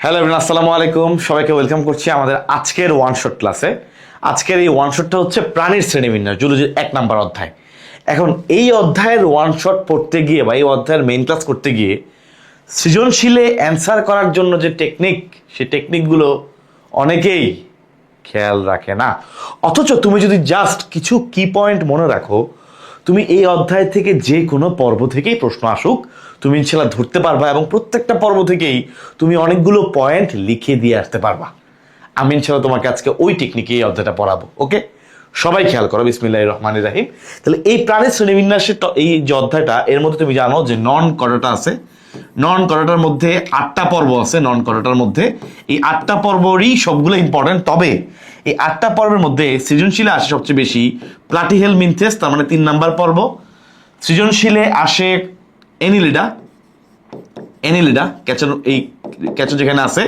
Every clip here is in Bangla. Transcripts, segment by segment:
হ্যালো এভরিওয়ান, আসসালামু আলাইকুম। সবাইকে ওয়েলকাম করছি আমাদের আজকের ওয়ান শট ক্লাসে। আজকের এই ওয়ান শটটা হচ্ছে প্রাণীর শ্রেণীবিন্যাস, জুলজির 1 নম্বর অধ্যায়। এখন এই অধ্যায়ের ওয়ান শট পড়তে গিয়ে বা এই অধ্যায়ের মেইন ক্লাস করতে গিয়ে সৃজনশীলে অ্যান্সার করার জন্য যে টেকনিক, সেই টেকনিকগুলো অনেকেই খেয়াল রাখে না। অথচ তুমি যদি জাস্ট কিছু কি পয়েন্ট মনে রাখো, তুমি এই অধ্যায় থেকে যে কোনো পর্ব থেকেই প্রশ্ন আসুক তুমি ইনশাল্লাহ ধরতে পারবা, এবং প্রত্যেকটা পর্ব থেকেই তুমি অনেকগুলো পয়েন্ট লিখে দিয়ে আসতে পারবা। আমি ইনশাল্লাহ তোমাকে আজকে ওই টেকনিকে এই অধ্যায়টা পড়াবো। ওকে, সবাই খেয়াল করো। বিসমিল্লাহির রহমানির রহিম। তাহলে এই প্রাণীর শ্রেণীবিন্যাসের এই যে অধ্যায়টা, এর মধ্যে তুমি জানো যে নন কর্ডাটা আছে। নন কর্ডাটার মধ্যে 8টা পর্ব আছে। নন কর্ডাটার মধ্যে এই 8টা পর্বরই সবগুলো ইম্পর্টেন্ট। তবে এই 8টা পর্বের মধ্যে সৃজনশীলে আসে সবচেয়ে বেশি প্লাটিহেলমিনথেস, তার মানে 3 নম্বর পর্ব। সৃজনশীলে আসে এনিলিডা, ক্যাচো যেখানে আছে।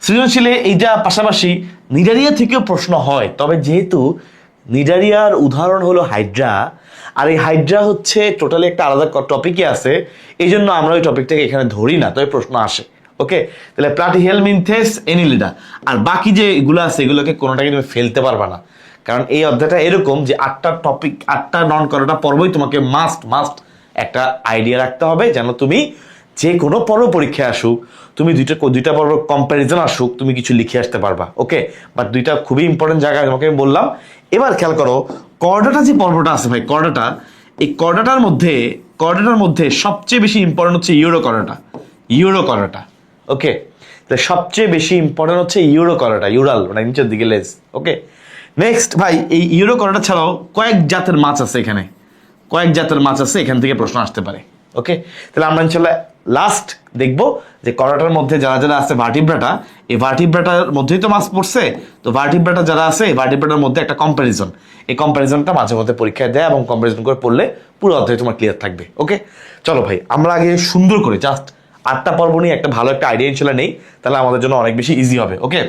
সৃজনশীলে এইটা পাশাপাশি নিডারিয়া থেকেও প্রশ্ন হয়, তবে যেহেতু নিডারিয়ার উদাহরণ হলো হাইড্রা, আর এই হাইড্রা হচ্ছে টোটালি একটা আলাদা টপিকে আছে, এই জন্য আমরা ওই টপিকটাকে এখানে ধরি না, তবে প্রশ্ন আসে। ওকে, তাহলে প্লাটিহেলমিনথেস, এনিলিডা, আর বাকি যে এগুলো আছে এগুলোকে কোনোটাকে তুমি ফেলতে পারবা না, কারণ এই অধ্যায়টা এরকম যে 8টা টপিক, 8টা নন করাটা পর্বই তোমাকে মাস্ট একটা আইডিয়া রাখতে হবে, যেন তুমি যে কোনো পর্ব পরীক্ষায় আসুক, তুমি দুইটা পর্ব কম্প্যারিজন আসুক, তুমি কিছু লিখে আসতে পারবা। ওকে, বাট দুইটা খুবই ইম্পর্টেন্ট জায়গা তোমাকে আমি বললাম। এবার খেয়াল করো, কর্ডাটা যে পর্বটা আছে ভাই, কর্ডাটা, এই কর্ডাটার মধ্যে সবচেয়ে বেশি ইম্পর্টেন্ট হচ্ছে ইউরো কর্ডাটা। ওকে, তাহলে সবচেয়ে বেশি ইম্পর্টেন্ট হচ্ছে ইউরো কর্ডাটা, ইউরাল মানে নিচের দিকে লেজ। ওকে, নেক্সট ভাই, এই ইউরো কর্ডাটা ছাড়াও কয়েক জাতের মাছ আছে, এখান থেকে প্রশ্ন আসতে পারে। ওকে, তাহলে আমরা ইনশাল্লাহ লাস্ট দেখবো যে কর্ডাটার মধ্যে যারা যারা আছে ভার্টিব্রাটা, এই ভার্টিব্রাটার মধ্যেই তো মাছ পড়ছে, তো ভার্টিব্রাটা যারা আছে এই ভার্টিব্রাটার মধ্যে একটা কম্প্যারিজন, এই কম্প্যারিজনটা মাঝে মধ্যে পরীক্ষায় দেয়, এবং কম্প্যারিজন করে পড়লে পুরো অধ্যায় তোমার ক্লিয়ার থাকবে। ওকে, চলো ভাই আমরা আগে সুন্দর করে জাস্ট 8টা পর্ব নিয়ে একটা ভালো একটা আইডিয়া ইনশাল্লাহ নেই, তাহলে আমাদের জন্য অনেক বেশি ইজি হবে। ওকে,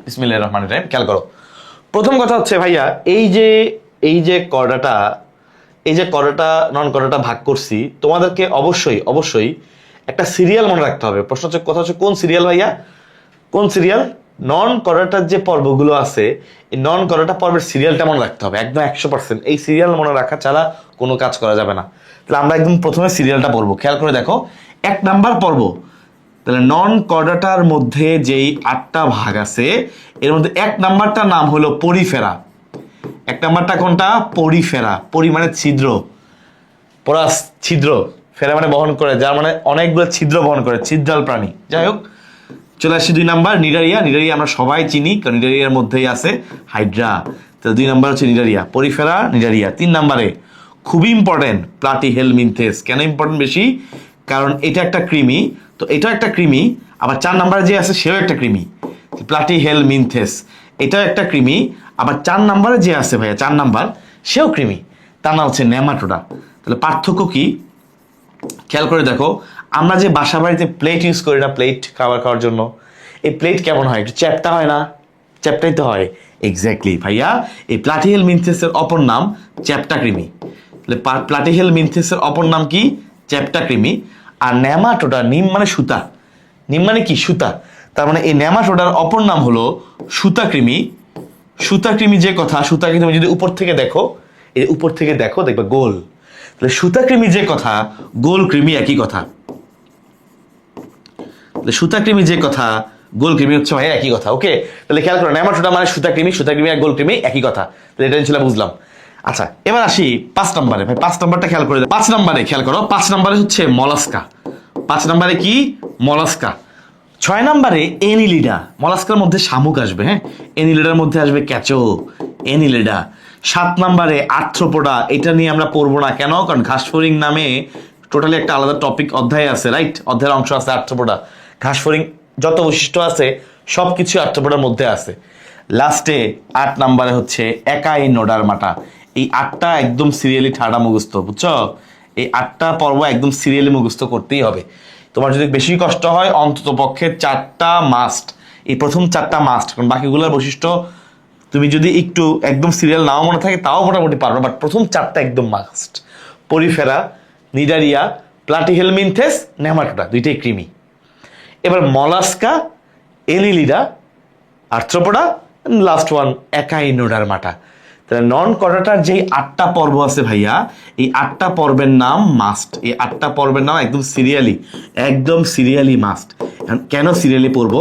বিসমিল্লাহির রহমানির রহিম। খেয়াল করো, প্রথম কথা হচ্ছে ভাইয়া, এই যে কর্ডাটা নন কর্ডাটা ভাগ করছি, তোমাদেরকে অবশ্যই একটা সিরিয়াল মনে রাখতে হবে। প্রশ্ন হচ্ছে, কথা হচ্ছে কোন সিরিয়াল ভাইয়া, কোন সিরিয়াল? নন কর্ডাটার যে পর্বগুলো আছে, এই নন কর্ডাটা পর্বের সিরিয়ালটা মনে রাখতে হবে একদম 100%। এই সিরিয়াল মনে রাখা ছাড়া কোনো কাজ করা যাবে না। তাহলে আমরা একদম প্রথমে সিরিয়ালটা পড়বো। খেয়াল করে দেখো, 1 নম্বর পর্ব। তাহলে নন কর্ডাটার মধ্যে যেই 8টা ভাগ আছে, এর মধ্যে 1 নম্বরটার নাম হলো পরিফেরা। 1 নম্বরটা কোনটা? পরিফেরা। পরি মানে ছিদ্র, পরাস ছিদ্র, ফেরা মানে বহন করে, যার মানে অনেকগুলো ছিদ্র বহন করে, ছিদ্রাল প্রাণী। যাই হোক, চলে আসছি 2 নম্বর, নিডারিয়া। আমরা সবাই চিনি, কারণ নিডারিয়ার মধ্যেই আছে হাইড্রা। তো 2 নম্বর হচ্ছে নিডারিয়া, পরিফেরা, নিডারিয়া। 3 নম্বরে খুবই ইম্পর্টেন্ট প্লাটিহেলমিনথেস। কেন ইম্পর্টেন্ট বেশি? কারণ এটা একটা কৃমি, তো এটা একটা কৃমি, আবার 4 নম্বরে যে আছে সেও একটা কৃমি, প্লাটিহেলমিনথেস, এটাও একটা কৃমি, আবার 4 নম্বরে যে আছে ভাইয়া 4 নম্বর, সেও কৃমি, তার নাম হচ্ছে নেমাটোডা। তাহলে পার্থক্য কি খেয়াল করে দেখো, আমরা যে বাসা বাড়িতে প্লেট ইউজ করি না, প্লেট খাওয়ার জন্য, এই প্লেট কেমন হয়? একটু চ্যাপ্টা হয় না? চ্যাপ্টাই তো হয়। এক্স্যাক্টলি ভাইয়া, এই প্লাটিহেলমিনথেসের অপর নাম চ্যাপ্টা কৃমি। তাহলে প্লাটিহেলমিনথেসের অপর নাম কি? চ্যাপ্টা কৃমি। আর নেমাটোডা, নিম মানে সুতা, নিম মানে কি? সুতা। তার মানে এই নেমাটোডার অপর নাম হলো সুতাকৃমি। সুতাকৃমি যে কথা, সুতাকে তুমি যদি উপর থেকে দেখো, এই উপর থেকে দেখো দেখবে গোল, তাহলে সুতাকৃমি যে কথা, গোল কৃমি একই কথা। তাহলে সুতাকৃমি যে কথা, গোল কৃমি হচ্ছে ভাই একই কথা। ওকে, তাহলে খেয়াল করো, নেমাটোডা মানে সুতাকৃমি, সুতাকৃমি আর গোল কৃমি একই কথা। তাহলে এটা ছিল বুঝলাম। আচ্ছা, এবার আসি 5 নম্বরে। ভাই 5 নম্বরটা খেয়াল করে, 5 নম্বরে খেয়াল করো, 5 নম্বরে হচ্ছে মলাস্কা। 5 নম্বরে কি? মলাস্কা। 6 নম্বরে এনিলিডা। মলাস্কার মধ্যে শামুক আসবে, হ্যাঁ, এনিলিডার মধ্যে আসবে ক্যাচো, এনিলিডা। 7 নম্বরে আর্থ্রোপোডা। এটা নিয়ে আমরা পড়বো না, কেন? কারণ ঘাসফড়িং নামে টোটালি একটা আলাদা টপিক অধ্যায় আছে, রাইট? অধ্যায়ের অংশ আছে আর্থ্রোপোডা। ঘাসফড়িং যত বৈশিষ্ট্য আছে সব কিছু আর্থ্রোপোডার মধ্যে আছে। লাস্টে 8 নম্বরে হচ্ছে একাইনোডারমাটা। এই 8টা একদম সিরিয়ালি ঠাডা মুখস্থ, বুঝছো? এই 8টা পর্ব একদম সিরিয়ালি মুখস্থ করতেই হবে। তোমার যদি বেশি কষ্ট হয়, অন্তত পক্ষে 4টা মাস্ট, এই প্রথম 4টা মাস্ট, কারণ বাকিগুলোর বৈশিষ্ট্য তুমি যদি একটু একদম সিরিয়াল নাও মনে থাকে তাও মোটামুটি পারবে, বাট প্রথম 4টা একদম must. Porifera, Cnidaria, Platyhelminthes, Nematoda, দুইটাই কৃমি। এবার Mollusca, Annelida, Arthropoda, last one Echinodermata. তাহলে নন কর্ডাটার যেই 8টা পর্ব আছে ভাইয়া, এই 8টা পর্বের নাম মাস্ট, এই 8টা পর্বের নাম একদম সিরিয়ালি মাস্ট। কেন সিরিয়ালি পড়বো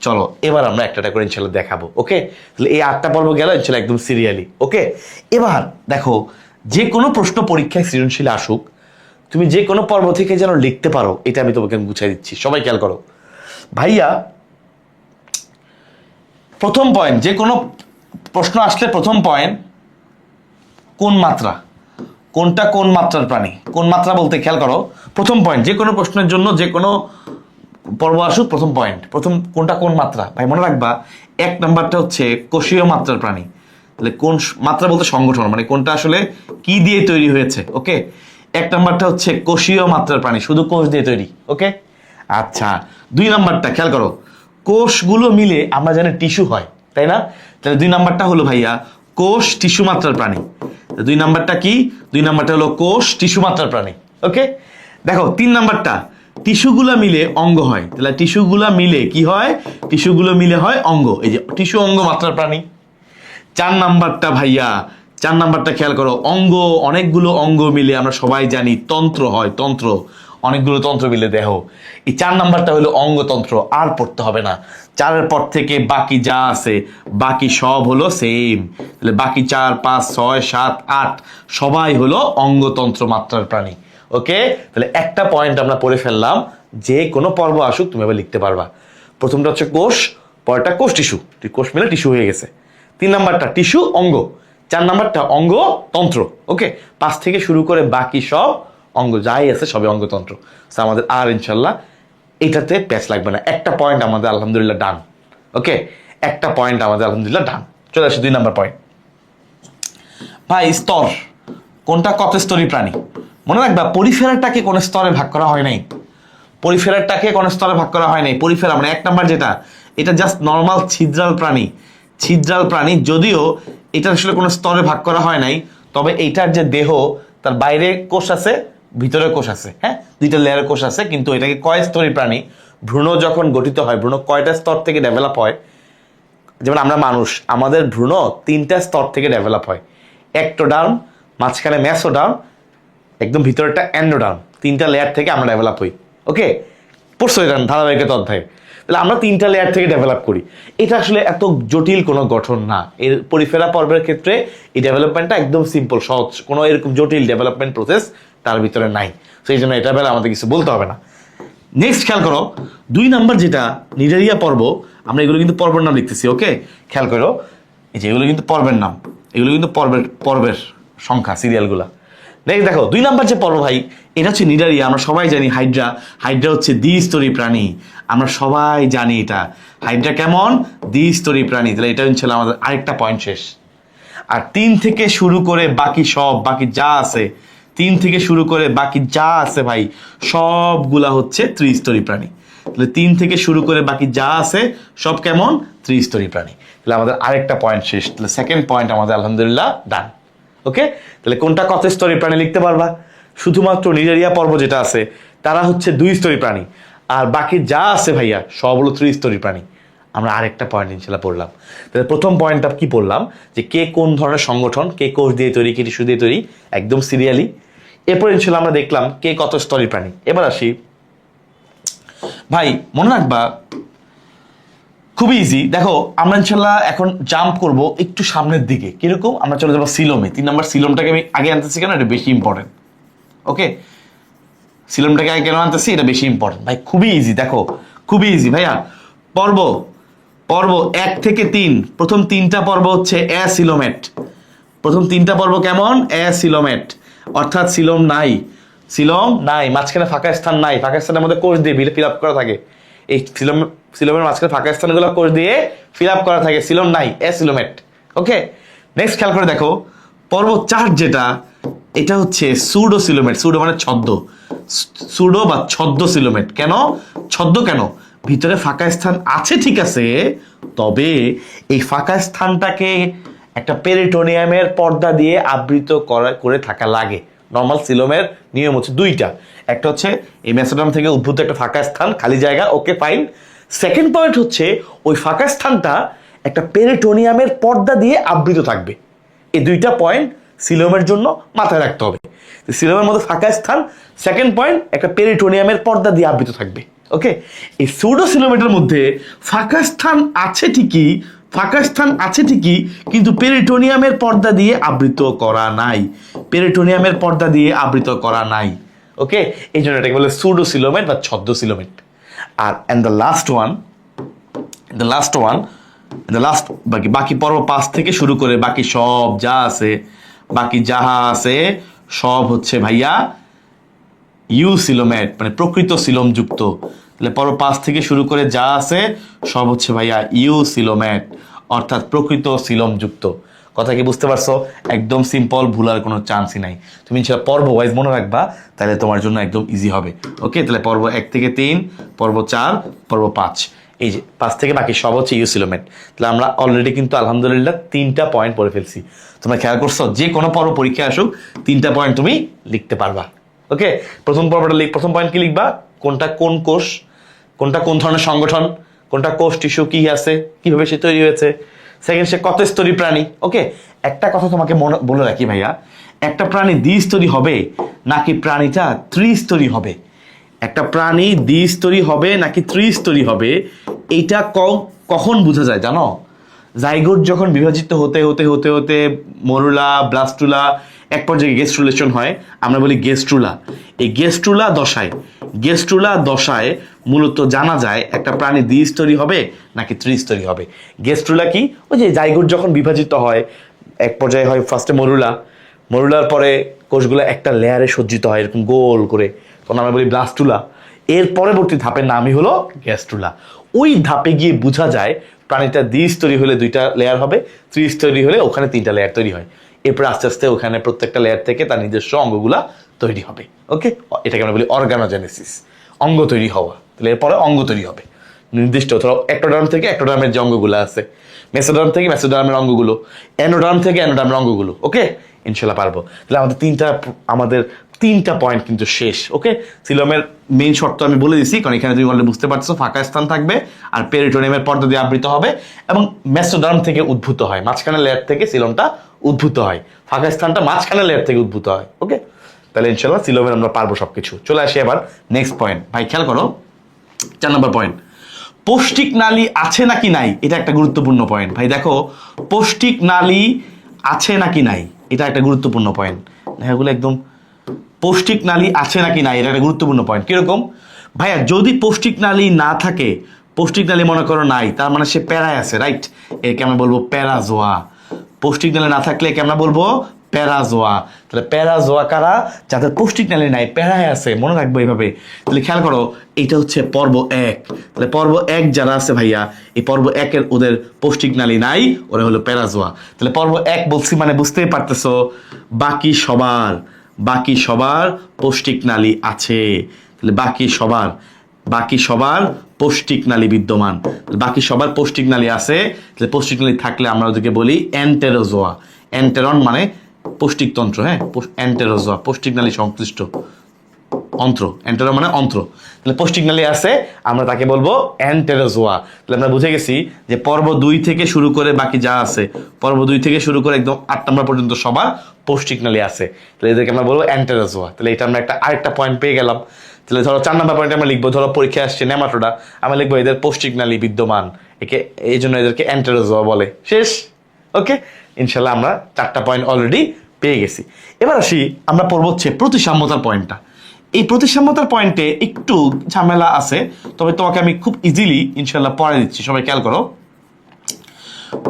চলো এবার আমরা একটা করে ইনশাল্লাহ দেখাবো। ওকে, তাহলে এই 8টা পর্ব গেল ইনশাল্লাহ একদম সিরিয়ালি। ওকে, এবার দেখো যে কোনো প্রশ্ন পরীক্ষায় সৃজনশীল আসুক, তুমি যে কোনো পর্ব থেকে যেন লিখতে পারো, এটা আমি তোমাকে বুঝাই দিচ্ছি। সবাই খেয়াল করো ভাইয়া, প্রথম পয়েন্ট, যে কোনো প্রশ্ন আসলে প্রথম পয়েন্ট কোন মাত্রা, কোনটা কোন মাত্রার প্রাণী। কোন মাত্রা বলতে খেয়াল করো, প্রথম পয়েন্ট যে কোনো প্রশ্নের জন্য যে কোনো পর্ব আসুক, প্রথম পয়েন্ট প্রথম কোনটা কোন মাত্রা। ভাই মনে রাখবা, 1 নাম্বারটা হচ্ছে কোষীয় মাত্রার প্রাণী। তাহলে কোন মাত্রা বলতে সংগঠন, মানে কোনটা আসলে কি দিয়ে তৈরি হয়েছে। ওকে, 1 নাম্বারটা হচ্ছে কোষীয় মাত্রার প্রাণী, শুধু কোষ দিয়ে তৈরি। ওকে, আচ্ছা 2 নাম্বারটা খেয়াল করো, কোষগুলো মিলে আমরা জানি টিস্যু হয়, তাই না? তাহলে 2 নাম্বারটা হলো ভাইয়া কোষ টিস্যু মাত্রার প্রাণী। 2 নাম্বারটা কি? 2 নাম্বারটা হলো কোষ টিস্যু মাত্রার প্রাণী। ওকে, দেখো 3 নাম্বারটা টিস্যুগুলা মিলে অঙ্গ হয়। তাহলে টিস্যুগুলা মিলে কি হয়? টিস্যুগুলো মিলে হয় অঙ্গ, এই যে টিস্যু অঙ্গ মাত্রার প্রাণী। 4 নাম্বারটা ভাইয়া, 4 নাম্বারটা খেয়াল করো, অঙ্গ, অনেকগুলো অঙ্গ মিলে আমরা সবাই জানি তন্ত্র হয়, তন্ত্র, অনেকগুলো তন্ত্র মিলে দেহ। এই 4 নাম্বারটা হলো অঙ্গতন্ত্র, আর পড়তে হবে না। 4-এর পর থেকে বাকি যা আছে বাকি সব হলো সেম। তাহলে বাকি 4, 5, 6, 7, 8 সবাই হলো অঙ্গতন্ত্র মাত্রার প্রাণী। ওকে, তাহলে একটা পয়েন্ট আমরা পড়ে ফেললাম, যে কোনো পর্ব আসুক তুমি এবার লিখতে পারবা। প্রথমটা হচ্ছে কোষ, পরেরটা কোষ টিস্যু, কোষ মিলে টিস্যু হয়ে গেছে। 3 নাম্বারটা টিস্যু অঙ্গ, 4 নাম্বারটা অঙ্গ তন্ত্র। ওকে, 5 থেকে শুরু করে বাকি সব অঙ্গ, যাই আছে সবই অঙ্গতন্ত্র। আমাদের আর ইনশাল্লাহ এটাতে প্যাচ লাগবে না। একটা পয়েন্ট আমাদের আলহামদুলিল্লাহ ডান। ওকে, একটা পয়েন্ট আমাদের আলহামদুলিল্লাহ ডান। চলে আসে 2 নাম্বার পয়েন্ট। ভাই স্তর, কোনটা কত স্তরী প্রাণী? মনে রাখবা, পরিফেরাটাকে কোন স্তরে ভাগ করা হয় নাই, পরিফেরাটাকে কোন স্তরে ভাগ করা হয় নাই। পরিফেরা মানে 1 নাম্বার যেটা, এটা জাস্ট নর্মাল ছিদ্রাল প্রাণী, ছিদ্রাল প্রাণী। যদিও এটা আসলে কোনো স্তরে ভাগ করা হয় নাই, তবে এইটার যে দেহ, তার বাইরে কোষ আছে, ভিতরে কোষ আছে, হ্যাঁ 2টা লেয়ার কোষ আছে। কিন্তু এটাকে কয় স্তরী প্রাণী, ভ্রূণ যখন গঠিত হয়, ভ্রূণ কয়টা স্তর থেকে ডেভেলপ হয়? যেমন আমরা মানুষ, আমাদের ভ্রূণ 3টা স্তর থেকে ডেভেলপ হয়। একটোডার্ম, মাঝখানে মেসোডার্ম, একদম ভিতরেরটা এন্ডোডার্ম। 3টা লেয়ার থেকে আমরা ডেভেলপ হই। ওকে, পড়ছো এটা ধারাবাহিকতা অধ্যায়ে। তাহলে আমরা 3টা লেয়ার থেকে ডেভেলপ করি। এটা আসলে এত জটিল কোনো গঠন না। এর পরিফেরা পর্বের ক্ষেত্রে এই ডেভেলপমেন্টটা একদম সিম্পল, সহজ, কোনো এরকম জটিল ডেভেলপমেন্ট প্রসেস তার ভিতরে নাই। সেই জন্য এটা বেলা আমাদের কিছু বলতে হবে না। নেক্সট খেয়াল করো, 2 নাম্বার যেটা নিডারিয়া পর্ব, আমরা এগুলো কিন্তু পর্বের নাম লিখতেছি। ওকে, খেয়াল করো, এই যে এগুলো কিন্তু পর্বের নাম, এগুলো কিন্তু পর্বের সংখ্যা, সিরিয়ালগুলা। নেক্সট দেখো 2 নাম্বার যে পর্ব ভাই, এটা হচ্ছে নিডারিয়া। আমরা সবাই জানি হাইড্রা, হাইড্রা হচ্ছে দ্বিস্তরী প্রাণী, আমরা সবাই জানি এটা। হাইড্রা কেমন? দ্বিস্তরী প্রাণী। তাহলে এটা হচ্ছে আমাদের আরেকটা পয়েন্ট শেষ। আর 3 থেকে শুরু করে বাকি সব, বাকি যা আছে, 3 থেকে শুরু করে বাকি যা আছে ভাই, সবগুলা হচ্ছে ত্রিস্তরী প্রাণী। তাহলে 3 থেকে শুরু করে বাকি যা আছে সব কেমন? ত্রিস্তরী প্রাণী। তাহলে আমাদের আরেকটা পয়েন্ট শেষ। তাহলে সেকেন্ড পয়েন্ট আমাদের আলহামদুলিল্লাহ ডান। ওকে, তাহলে কোনটা কত স্তরী প্রাণী লিখতে পারবা? শুধুমাত্র নিডারিয়া পর্ব যেটা আছে তারা হচ্ছে 2 স্তরী প্রাণী, আর বাকি যা আছে ভাইয়া সব হলো ত্রিস্তরী প্রাণী। আমরা আরেকটা পয়েন্ট ইনশাল্লাহ পড়লাম। তাহলে প্রথম পয়েন্টটা কি পড়লাম, যে কে কোন ধরনের সংগঠন, কে কোষ দিয়ে তৈরি, কে টিস্যু দিয়ে তৈরি, একদম সিরিয়ালি। এরপর ইনশাল্লাহ আমরা দেখলাম কে কত স্তরী প্রাণী। এবার আসি ভাই, মনে রাখবা খুবই ইজি। দেখো আমরা ইনশাল্লাহ এখন জাম্প করব একটু সামনের দিকে। কিরকম? আমরা চলে যাবো সিলোমে। 3 নাম্বার সিলোমটাকে আমি আগে আনতেছি কেন? এটা বেশি ইম্পর্টেন্ট। ওকে, সিলোমটাকে আগে কেন আনতেছি? এটা বেশি ইম্পর্টেন্ট ভাই, খুবই ইজি। দেখো খুবই ইজি ভাইয়া। পর্ব 1 থেকে 3, প্রথম 3টা পর্ব হচ্ছে অ্যাসিলোমেট। প্রথম 3টা পর্ব কেমন? অ্যাসিলোমেট, অর্থাৎ সিলোম নাই, মাঝখানে ফাঁকা স্থান নাই। ফাঁকা স্থানের মধ্যে কোষ দিয়ে ফিল আপ করা থাকে। এই সিলোমের মাঝখানে ফাঁকা স্থানগুলো কোষ দিয়ে ফিল আপ করা থাকে, সিলোম নাই, অ্যাসিলোমেট। ওকে, নেক্সট খেয়াল করে দেখো, পর্ব 4 যেটা, এটা হচ্ছে সুডো সিলোমেট। সুডো মানে ছদ্ম, সুডো বা ছদ্ম সিলোমেট। কেন ছদ্ম? কেন? ভিতরে ফাঁকা স্থান আছে ঠিক আছে, তবে এই ফাঁকা স্থানটাকে একটা পেরিটোনিয়ামের পর্দা দিয়ে আবৃত করে থাকা লাগে। নর্মাল সিলোমের নিয়ম হচ্ছে দুইটা, একটা হচ্ছে এই মেসোডার্ম থেকে উদ্ভূত একটা ফাঁকা স্থান, খালি জায়গা, ওকে ফাইন। সেকেন্ড পয়েন্ট হচ্ছে ওই ফাঁকা স্থানটা একটা পেরিটোনিয়ামের পর্দা দিয়ে আবৃত থাকবে। এই দুইটা পয়েন্ট সিলোমের জন্য মাথায় রাখতে হবে। সিলোমের মধ্যে ফাঁকা স্থান, সেকেন্ড পয়েন্ট একটা পেরিটোনিয়ামের পর্দা দিয়ে আবৃত থাকবে। ওকে, এই সুডোসিলোমেটার মধ্যে ফাঁকা স্থান আছে ঠিকই, ফাঁকা স্থান আছে ঠিকই, কিন্তু পেরিটোনিয়ামের পর্দা দিয়ে আবৃত করা নাই, পেরিটোনিয়ামের পর্দা দিয়ে আবৃত করা নাই। ওকে, এই জন্য এটাকে বলে সুডোসিলোমেট বা ছদ্মসিলোমেট। আর অ্যান্ড দ্য লাস্ট ওয়ান বাকি পর্ব 5 থেকে শুরু করে বাকি সব যা আছে, বাকি যাহা আছে সব হচ্ছে ভাইয়া ইউসিলোমেট, মানে প্রকৃত সিলোম যুক্ত। তাহলে পর্ব 5 থেকে শুরু করে যা আছে সব হচ্ছে ভাইয়া ইউসিলোমেট, অর্থাৎ প্রকৃত সিলোম যুক্ত। কথা কি বুঝতে পারছো? একদম সিম্পল, ভুলার কোনো চান্সই নাই। তুমি সেটা পর্ব ওয়াইজ মনে রাখবা, তাহলে তোমার জন্য একদম ইজি হবে। ওকে, তাহলে পর্ব 1 থেকে 3, পর্ব 4, পর্ব 5, এই যে 5 থেকে বাকি সব হচ্ছে ইউসিলোমেট। তাহলে আমরা অলরেডি কিন্তু আলহামদুলিল্লাহ 3টা পয়েন্ট পড়ে ফেলছি। তোমরা খেয়াল করছো, যে কোনো পর্ব পরীক্ষা আসুক 3টা পয়েন্ট তুমি লিখতে পারবা। ওকে, প্রথম পয়েন্ট কি লিখবা? কোনটা কোন কোষ, কোনটা কোন ধরনের সংগঠন, কোনটা কোষ টিস্যু কি আছে, কিভাবে সে তৈরি হয়েছে। সেকেন্ড, সে কত স্তরী প্রাণী। ওকে, একটা কথা তোমাকে বলে রাখি ভাইয়া, একটা প্রাণী দ্বিস্তরী হবে নাকি প্রাণীটা ত্রিস্তরী হবে, একটা প্রাণী দ্বিস্তরী হবে নাকি ত্রিস্তরী হবে, এইটা কখন বোঝা যায় জানো? জাইগোট যখন বিভাজিত হতে হতে হতে হতে মরুলা, ব্লাস্টুলা, এক পর্যায়ে গেস্ট্রুলেশন হয়, আমরা বলি গেস্ট্রুলা। এই গেস্ট্রুলা দশায় মূলত জানা যায় একটা প্রাণী দ্বিস্তরী হবে নাকি ত্রিস্তরী হবে। গেস্ট্রুলা কি? ওই যে জাইগোট যখন বিভাজিত হয়, এক পর্যায়ে হয় ফার্স্টে মরুলার পরে কোষগুলো একটা লেয়ারে সজ্জিত হয় এরকম গোল করে, তখন আমরা বলি ব্লাস্টুলা। এর পরবর্তী ধাপের নামই হলো গ্যাস্ট্রুলা। ওই ধাপে গিয়ে বোঝা যায় প্রাণীটা দ্বিস্তরী হলে 2টা লেয়ার হবে, ত্রিস্তরী হলে ওখানে 3টা লেয়ার তৈরি হয়। এরপরে আস্তে আস্তে ওখানে প্রত্যেকটা লেয়ার থেকে তার নিজস্ব অঙ্গগুলা তৈরি হবে। ওকে, এটাকে আমরা বলি অর্গানোজেনেসিস, অঙ্গ তৈরি হওয়া। তাহলে এরপরে অঙ্গ তৈরি হবে নির্দিষ্ট, ধরো একটোডার্ম থেকে একটোডার্মের যে অঙ্গগুলো আছে, মেসোডার্ম থেকে মেসোডার্মের অঙ্গগুলো, এনোডার্ম থেকে এনোডার্মের অঙ্গগুলো। ওকে, ইনশাল্লাহ পারবো। তাহলে আমাদের তিনটা পয়েন্ট কিন্তু শেষ। ওকে, সিলোমের মেইন শর্ত আমি বলে দিচ্ছি, কারণ এখানে তুমি অলরেডি বুঝতে পারছো, ফাঁকা স্থান থাকবে আর পেরিটোনিয়ামের পর্দা দিয়ে আবৃত হবে এবং মেসোডার্ম থেকে উদ্ভূত হয়, মাঝখানে লেয়ার থেকে সিলোমটা উদ্ভূত হয়, ফাঁকা স্থানটা মাঝখানে লেয়ার থেকে উদ্ভূত হয়। ওকে, তাহলে ইনশাল্লাহ সিলোমের আমরা পারবো সবকিছু। চলে আসি এবার নেক্সট পয়েন্ট। ভাই খেয়াল করো, 4 নম্বর পয়েন্ট, পৌষ্টিক নালী আছে নাকি নাই, এটা একটা গুরুত্বপূর্ণ পয়েন্ট। ভাই দেখো, পৌষ্টিক নালী আছে নাকি নাই, এটা একটা গুরুত্বপূর্ণ পয়েন্ট। এগুলো একদম পৌষ্টিক নালী আছে নাকি নাই, এটা একটা গুরুত্বপূর্ণ পয়েন্ট। কিরকম ভাইয়া? যদি পৌষ্টিক নালী না থাকে, পৌষ্টিক নালী মনে করো নাই, তার মানে সে প্যারায় আছে, রাইট? একে আমরা বলবো প্যারাজোয়া। পৌষ্টিক নালী না থাকলে একে আমরা বলবো প্যারাজোয়া। তাহলে প্যারাজোয়া কারা? যাদের পৌষ্টিক নালী নাই, প্যারায় আছে, মনে রাখবো এইভাবে। তাহলে খেয়াল করো, এইটা হচ্ছে পর্ব 1। তাহলে পর্ব 1 যারা আছে ভাইয়া, এই পর্ব 1-এর ওদের পৌষ্টিক নালী নাই, ওরা হলো প্যারাজোয়া। তাহলে পর্ব 1 বলছি মানে বুঝতেই পারতেছো, বাকি সবার পৌষ্টিক নালী আছে। তাহলে বাকি সবার পৌষ্টিক নালী বিদ্যমান, বাকি সবার পৌষ্টিক নালী আছে। তাহলে পৌষ্টিক নালী থাকলে আমরা ওদেরকে বলি এন্টেরোজোয়া। এন্টেরন মানে পৌষ্টিক তন্ত্র, হ্যাঁ, এন্টেরোজোয়া পৌষ্টিক নালী সংশ্লিষ্ট অন্ত্র, এন্টেরো মানে অন্ত্র। তাহলে পৌষ্টিক নালী আছে, আমরা তাকে বলবো এন্টেরোজোয়া। তাহলে আমরা বুঝে গেছি যে পর্ব 2 থেকে শুরু করে বাকি যা আছে, পর্ব 2 থেকে শুরু করে একদম 8 নম্বর পর্যন্ত সবার পৌষ্টিক নালী আছে। তাহলে এদেরকে আমরা বলবো এন্টেরোজোয়া। তাহলে এটা আমরা আরেকটা পয়েন্ট পেয়ে গেলাম। তাহলে ধরো 4 নম্বর পয়েন্ট আমরা লিখবো, ধরো পরীক্ষা আসছে নেমাটোডা, আমরা লিখবো এদের পৌষ্টিক নালী বিদ্যমান, এই জন্য এদেরকে এন্টেরোজোয়া বলে। শেষ। ওকে, ইনশাল্লাহ আমরা 4টা পয়েন্ট অলরেডি পেয়ে গেছি। এবার আসি, আমরা পড়বো হচ্ছে প্রতিসাম্যতার পয়েন্টটা। এই প্রতিসাম্যতার পয়েন্টে একটু ঝামেলা আছে, তবে তোমাকে আমি খুব ইজিলি ইনশাল্লাহ পড়াই দিচ্ছি। সবাই খেয়াল করো,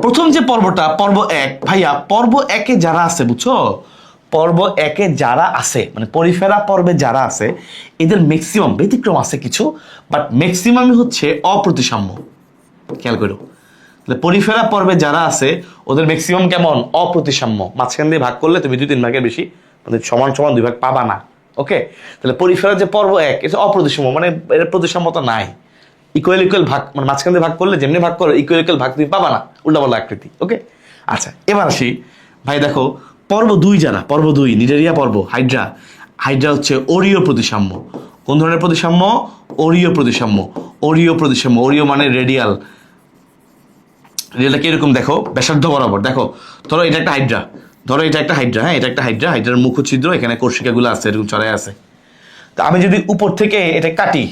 প্রথম যে পর্বটা, পর্ব 1, ভাইয়া পর্ব 1-এ যারা আছে, বুঝছো, পর্ব 1-এ যারা আছে মানে পরিফেরা পর্বে যারা আছে, এদের ম্যাক্সিমাম, ব্যতিক্রম আছে কিছু, বাট ম্যাক্সিমামই হচ্ছে অপ্রতিসাম্য। খেয়াল করো, তাহলে পরিফেরা পর্বে যারা আছে ওদের ম্যাক্সিমাম কেমন? অপ্রতিসাম্য। মাঝখান দিয়ে ভাগ করলে তুমি 2-3 ভাগের বেশি, মানে সমান 2 ভাগ পাবা না। ওকে, তাহলে পরিফেরা যে পর্ব 1, এটা অপ্রতিসাম্য, মানে এর প্রতিসাম্যতা নাই। ইকুয়াল ভাগ, মানে মাঝখান দিয়ে ভাগ করলে যেমনি ভাগ করো ইকুয়াল ভাগ তুমি পাবা না, উল্টাপাল্টা আকৃতি। ওকে, আচ্ছা এবার আসি, ভাই দেখো পর্ব 2 যারা, পর্ব 2 নিডারিয়া পর্ব, হাইড্রা। হাইড্রা হচ্ছে অরীয় প্রতিসাম্য। কোন ধরনের প্রতিসাম্য? অরীয় প্রতিসাম্য। অরীয় প্রতিসাম্য, অরীয় মানে রেডিয়াল। রেডিয়ালটা কিরকম দেখো, ব্যাসার্ধ বরাবর। দেখো ধরো এটা একটা হাইড্রা, ধরো এটা একটা হাইড্রা, হ্যাঁ এটা একটা হাইড্রা, হাইড্রার মুখ ছিদ্র, এখানে কোর্শিকাগুলো আছে, এরকম ছড়ায় আছে। তা আমি যদি উপর থেকে এটা কাটি,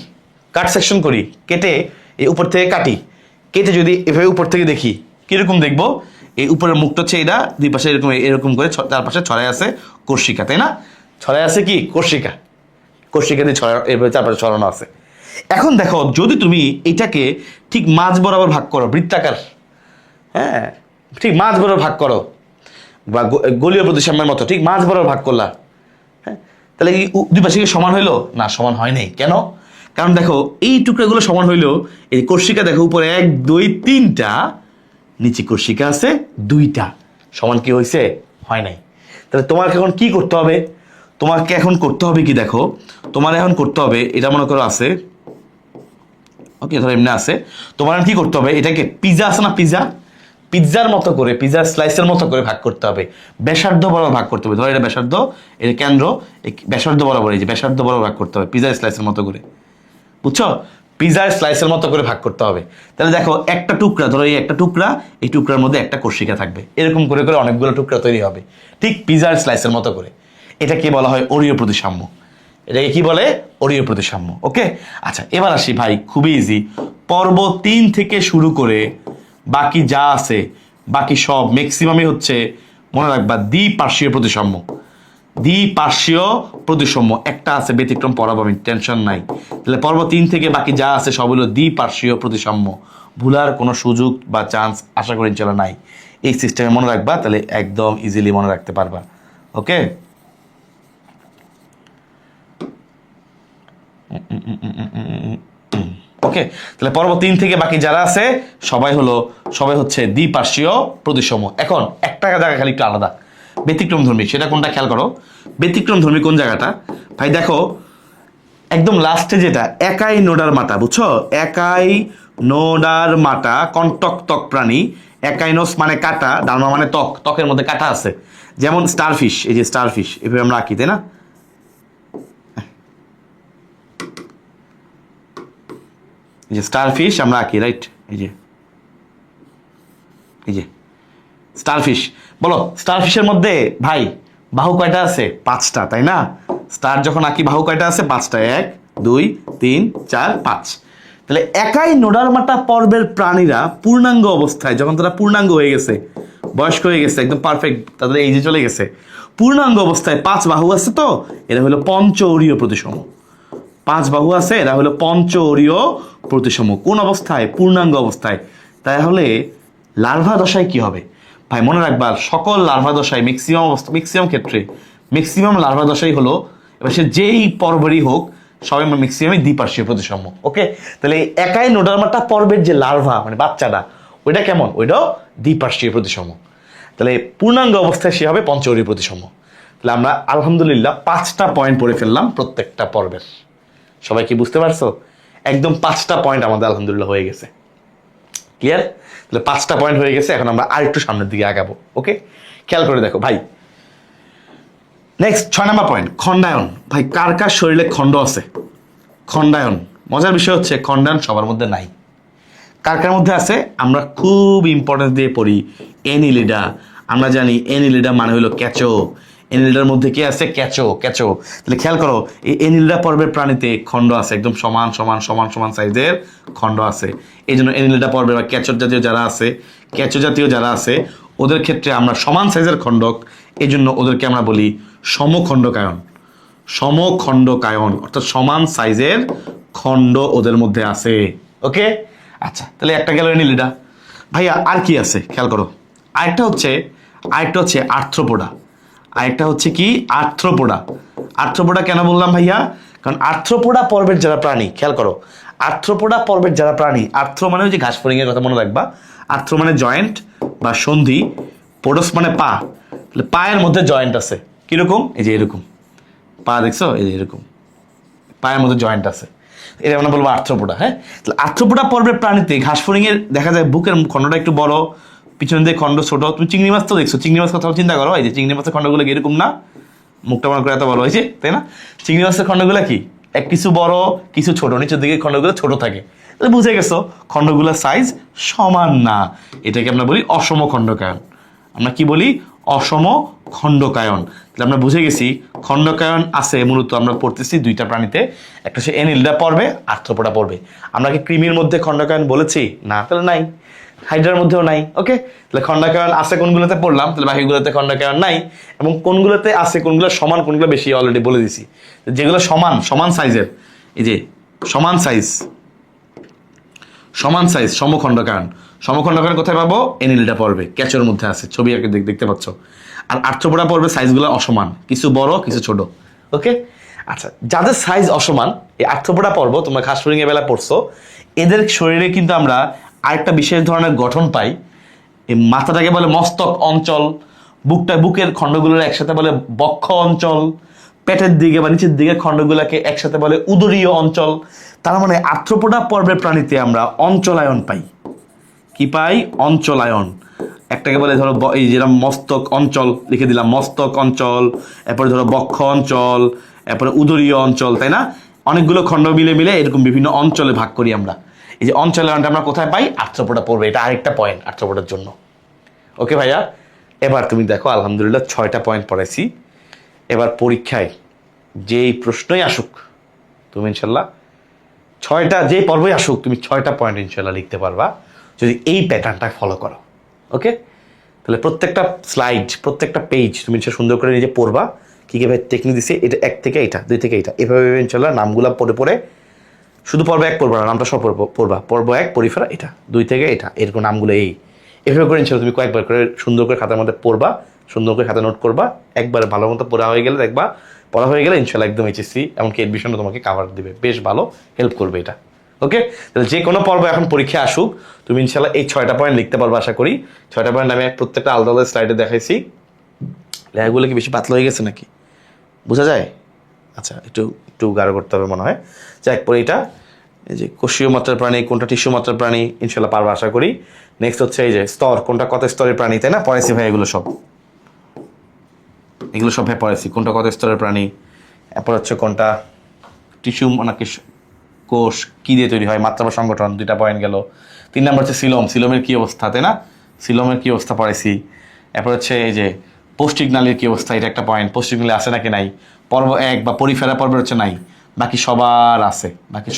কাট সেকশন করি, কেটে এই উপর থেকে কাটি, কেটে যদি এভাবে উপর থেকে দেখি কিরকম দেখবো, এই উপরের মুখটা হচ্ছে এটা, দুই পাশে এরকম এরকম করে তার পাশে ছড়ায় আছে কোর্শিকা, তাই না? ছড়ায় আছে কি কোর্শিকা, কোর্শিকা দিয়ে ছড়া এভাবে চারপাশে ছড়ানো আছে। এখন দেখো যদি তুমি এটাকে ঠিক মাঝ বরাবর ভাগ করো, বৃত্তাকার, হ্যাঁ ঠিক মাঝ বরাবর ভাগ করো, বা গলীয় প্রতিসাম্যের মতো ঠিক মাঝ বরাবর ভাগ করলা, হ্যাঁ তাহলে কি দুই পাশে কি সমান হইলো? না, সমান হয় নাই। কেন? কারণ দেখো এই টুকরাগুলো সমান হইলেও এই কোর্শিকা দেখো উপরে 1 2 3টা, নিচে কোর্শিকা আছে 2টা, সমান কি হয়েছে? হয় নাই। তাহলে তোমাকে এখন কি করতে হবে? তোমাকে এখন করতে হবে কি দেখো, তোমার এখন করতে হবে, এটা মনে করো আছে, ওকে ধরো এমনি আছে, তোমার কি করতে হবে, এটাকে পিজা আছে না, পিজা, পিৎজার মতো করে, পিৎজার স্লাইসের মতো করে ভাগ করতে হবে, ব্যাসার্ধ বরাবর ভাগ করতে হবে। ধরো এটা ব্যাসার্ধ, এটা কেন্দ্র, ব্যাসার্ধ বরাবর, এই যে ব্যাসার্ধ বরাবর ভাগ করতে হবে পিৎজার স্লাইসের মতো করে, বুঝছো? পিৎজার স্লাইসের মতো করে ভাগ করতে হবে। তাহলে দেখো একটা টুকরা, ধরো এই একটা টুকরা, এই টুকরার মধ্যে একটা কোর্শিকা থাকবে, এরকম করে করে অনেকগুলো টুকরা তৈরি হবে ঠিক পিৎজার স্লাইসের মতো করে। এটাকে বলা হয় অরীয় প্রতিসাম্য। এটাকে কি বলে? অরীয় প্রতিসাম্য। ওকে, আচ্ছা এবার আসি ভাই, খুবই ইজি। পর্ব 3 থেকে শুরু করে বাকি যা আছে, বাকি সব ম্যাক্সিমামই হচ্ছে, মনে রাখবা, দ্বিপার্শ্বীয় প্রতিসাম্য। দ্বিপার্শ্বীয় প্রতিসাম্য একটা আছে, ব্যতিক্রম পড়াবো আমি, টেনশন নাই। তাহলে পর্ব 3 থেকে বাকি যা আছে সব হলো দ্বিপার্শ্বীয় প্রতিসাম্য। ভুলার কোনো সুযোগ বা চান্স আশা করি চলো নাই। এই সিস্টেমে মনে রাখবা, তাহলে একদম ইজিলি মনে রাখতে পারবা। ওকে, ওকে, তাহলে পর্ব 3 থেকে বাকি যারা আছে সবাই হচ্ছে দ্বিপার্শ্বীয় প্রতিসাম্য। এখন একটা জায়গা খালি একটু আলাদা, ব্যতিক্রম ধর্মী, সেটা কোনটা খেয়াল করো। ব্যতিক্রম ধর্মী কোন জায়গাটা ভাই? দেখো একদম লাস্টে যেটা, একাই নোডার মাটা, বুঝছো? একাই নোডার মাটা কন্টক ত্বক প্রাণী, একাইনোস মানে কাটা, ডালমা মানে ত্বক, ত্বকের মধ্যে কাটা আছে। যেমন স্টারফিশ, এই যে স্টারফিশ, এভাবে আমরা আঁকি, তাই না? এই যে স্টারফিশ আমরা আঁকি, রাইট? এই যে স্টারফিশ। বলো স্টারফিশের মধ্যে ভাই বাহু কয়টা আছে? 5টা, তাই না? স্টার যখন আঁকি বাহু কয়টা আছে? 5টা, 1 2 3 4 5। তাহলে একাই নোডারমাটা পর্বের প্রাণীরা পূর্ণাঙ্গ অবস্থায়, যখন তারা পূর্ণাঙ্গ হয়ে গেছে, বয়স্ক হয়ে গেছে, একদম পারফেক্ট, তাদের এই যে চলে গেছে, পূর্ণাঙ্গ অবস্থায় 5 বাহু আছে, তো এরা হলো পঞ্চঅরীয় প্রতিসম। 5 বাহু আছে, এরা হলো পঞ্চঅরীয় প্রতিসম। কোন অবস্থায়? পূর্ণাঙ্গ অবস্থায়। তাহলে লার্ভা দশায় কি হবে ভাই? মনে রাখবার, সকল লার্ভা দশায় ম্যাক্সিমাম লার্ভা দশাই হলো, এবার সে যেই পর্বেরই হোক, সবাই ম্যাক্সিমামই দ্বিপার্শ্বীয় প্রতিসাম্য। ওকে, তাহলে একাই নোডারমাটা পর্বের যে লার্ভা মানে বাচ্চাটা, ওইটা কেমন? ওইটাও দ্বিপার্শ্বীয় প্রতিসাম্য। তাহলে পূর্ণাঙ্গ অবস্থায় সে হবে পঞ্চঅরীয় প্রতিসাম্য। তাহলে আমরা আলহামদুলিল্লাহ 5টা পয়েন্ট পড়ে ফেললাম প্রত্যেকটা পর্বের। সবাই কি বুঝতে পারছো? একদম 5টা পয়েন্ট আমাদের আলহামদুলিল্লাহ হয়ে গেছে। ক্লিয়ার? তাহলে 5টা পয়েন্ট হয়ে গেছে, এখন আমরা আরেকটু সামনের দিকে আগাবো। ওকে, খেয়াল করে দেখো ভাই। নেক্সট 6 নম্বর পয়েন্ট, খণ্ডায়ন। ভাই কার কার শরীরে খণ্ড আছে? খণ্ডায়ন, মজার বিষয় হচ্ছে খণ্ডায়ন সবার মধ্যে নাই। কার কার মধ্যে আছে? আমরা খুব ইম্পর্টেন্স দিয়ে পড়ি এনিলিডা। আমরা জানি এনিলিডা মানে হলো ক্যাচো। এনিলিডার মধ্যে কি আছে? ক্যাচো। তাহলে খেয়াল করো, এই এনিলিডা পর্বের প্রাণীতে খণ্ড আছে, একদম সমান সাইজের খণ্ড আছে। এই জন্য এনিলিডা পর্বের বা ক্যাচো জাতীয় যারা আছে ওদের ক্ষেত্রে আমরা সমান সাইজের খণ্ডক, এই জন্য ওদেরকে আমরা বলি সমখণ্ডকায়ন, অর্থাৎ সমান সাইজের খণ্ড ওদের মধ্যে আছে। ওকে, আচ্ছা তাহলে একটা গেল এনিলিডা। ভাইয়া আর কি আছে খেয়াল করো। আরেকটা হচ্ছে আর্থ্রোপোডা। আরেকটা হচ্ছে কি? আর্থ্রোপোডা কেন বললাম ভাইয়া? কারণ আর্থ্রোপোডা পর্বের যারা প্রাণী, খেয়াল করো, আর্থ্রোপোডা পর্বের যারা প্রাণী, আর্থ্রো মানে ওই যে ঘাস ফড়িং এর কথা মনে রাখবা, আর্থ্রো মানে জয়েন্ট বা সন্ধি, পোডোস মানে পা। তাহলে পায়ের মধ্যে জয়েন্ট আছে, কিরকম? এই যে এরকম পা, দেখছো? এই যে এরকম পায়ের মধ্যে জয়েন্ট আছে, এটা আমরা বলবো আর্থ্রোপোডা। হ্যাঁ, তাহলে আর্থ্রোপোডা পর্বের প্রাণীতে ঘাস ফড়িং এর দেখা যায় বুকের খণ্ডটা একটু বড়, পিছন দিয়ে খণ্ড ছোট। তুমি চিংড়ি মাছ তো দেখছো, চিংড়ি মাছ কথা চিন্তা করো, এই যে চিংড়ি মাছের খণ্ডগুলো এরকম না, মুখটা মনে করে এত বড় হয়েছে, তাই না? চিংড়ি মাছের খণ্ডগুলো কি কিছু বড় কিছু ছোট, নিচের দিকে খণ্ডগুলো ছোট থাকে। তাহলে বুঝে গেছো খণ্ডগুলোর সাইজ সমান না, এটাকে আমরা বলি অসম খণ্ডকায়ন। আমরা কি বলি? অসম খণ্ডকায়ন। তাহলে আমরা বুঝে গেছি খণ্ডকায়ন আছে মূলত আমরা পড়তেছি দুইটা প্রাণীতে, একটা হচ্ছে এনিলিডা পর্বে, আর্থ্রোপোডা পর্বে। আমরা কি কৃমির মধ্যে খণ্ডকায়ন বলেছি? না, তাহলে নাই। হাইড্রার মধ্যেও নাই। ওকে, তাহলে খণ্ডকায়ন আছে কোনগুলোতে পড়লাম, তাহলে বাকিগুলোতে খণ্ডকায়ন নাই। এবং কোনগুলোতে আছে, কোনগুলো সমান, কোনগুলো বেশি অলরেডি বলে দিছি। যেগুলো সমান সমান সাইজের, এই যে সমান সাইজ সমখণ্ডকায়ন। সমখণ্ডকায়ন কোথায় পাবো? এনিলিডা পর্বে, ক্যাচের মধ্যে আছে, ছবি আঁকে দেখতে পাচ্ছ। আর আর্থ্রোপোডা পর্বে সাইজগুলো অসমান, কিছু বড় কিছু ছোট। ওকে, আচ্ছা, যাদের সাইজ অসমান, এই আর্থ্রোপোডা পর্ব তোমরা ঘাস ফড়িং এর বেলা পড়ছো, এদের শরীরে কিন্তু আমরা আরেকটা বিশেষ ধরনের গঠন পাই। এই মাথাটাকে বলে মস্তক অঞ্চল, বুকের খণ্ডগুলোর একসাথে বলে বক্ষ অঞ্চল, পেটের দিকে বা নিচের দিকে খণ্ডগুলোকে একসাথে বলে উদরীয় অঞ্চল। তার মানে আর্থ্রোপোডা পর্বের প্রাণীতে আমরা অঞ্চলায়ন পাই। কি পাই? অঞ্চলায়ন। একটাকে বলে ধরো এই যেরকম মস্তক অঞ্চল, লিখে দিলাম মস্তক অঞ্চল, এরপরে ধরো বক্ষ অঞ্চল, এরপরে উদরীয় অঞ্চল, তাই না? অনেকগুলো খণ্ড মিলে মিলে এরকম বিভিন্ন অঞ্চলে ভাগ করি আমরা। এই যে অঞ্চলায়নটা আমরা কোথায় পাই? আর্থ্রোপোডা পর্বে। এটা আরেকটা পয়েন্ট আর্থ্রোপোডার জন্য। ওকে ভাইয়া, এবার তুমি দেখো আলহামদুলিল্লাহ 6টা পয়েন্ট পড়াইছি। এবার পরীক্ষায় যেই প্রশ্নই আসুক তুমি ইনশাল্লাহ 6টা, যেই পর্বই আসুক তুমি 6টা পয়েন্ট ইনশাল্লাহ লিখতে পারবা যদি এই প্যাটার্নটা ফলো করো। ওকে, তাহলে প্রত্যেকটা স্লাইড, প্রত্যেকটা পেজ তুমি সুন্দর করে নিজে পড়বা। কী কীভাবে টেকনিক দিছে, এটা 1 থেকে এটা, 2 থেকে এটা, এভাবে ইনশাল্লাহ নামগুলা পড়ে পড়ে, শুধু পর্ব 1 পড়বা না, নামটা সব পড়বা। পর্ব 1 পরিফেরা এটা, 2 থেকে এটা, এরকম নামগুলো এভাবে করে ইনশাল্লাহ তুমি কয়েকবার করে সুন্দর করে খাতার মধ্যে পড়বা, সুন্দর করে খাতা নোট করবা। একবার ভালো মতো পড়া হয়ে গেলে দেখবা, পড়া হয়ে গেলে ইনশাল্লাহ একদম এইচএসসি এমনকি এডমিশনও তোমাকে কাভার দিবে, বেশ ভালো হেল্প করবে এটা। ওকে, তাহলে যে কোনো পর্ব এখন পরীক্ষা আসুক তুমি ইনশাল্লাহ এই 6টা পয়েন্ট লিখতে পারবো আশা করি। 6টা পয়েন্ট আমি প্রত্যেকটা আলাদা আলাদা স্লাইডে দেখাইছি। লেখাগুলো কি বেশি পাতলা হয়ে গেছে নাকি বোঝা যায়? আচ্ছা, একটু একটু গাঢ় করতে হবে মনে হয়। যাক, পরে এটা এই যে কোষীয় মাত্রার প্রাণী কোনটা টিস্যু মাত্রার প্রাণী ইনশাল্লাহ পারবো আশা করি। নেক্সট হচ্ছে এই যে স্তর, কোনটা কত স্তরের প্রাণী, তাই না? পড়াইছি ভাই এগুলো সব ভাই পড়াইছি, কোনটা কত স্তরের প্রাণী। এরপর হচ্ছে কোনটা টিস্যু নাকি কোষ, কি দিয়ে তৈরি হয়, মাত্রা বা সংগঠন, 2টা পয়েন্ট গেল। 3 নম্বর হচ্ছে সিলোমের কি অবস্থা, তাই না? সিলোমের কি অবস্থা পড়াইছি। এরপর হচ্ছে এই যে পৌষ্টিক নালীর কি অবস্থা, এটা একটা পয়েন্ট। পৌষ্টিক নালী আছে নাকি নাই, পর্ব 1 বা পরিফেরা পর্বের হচ্ছে নাই, বাকি সবার আছে, বাকি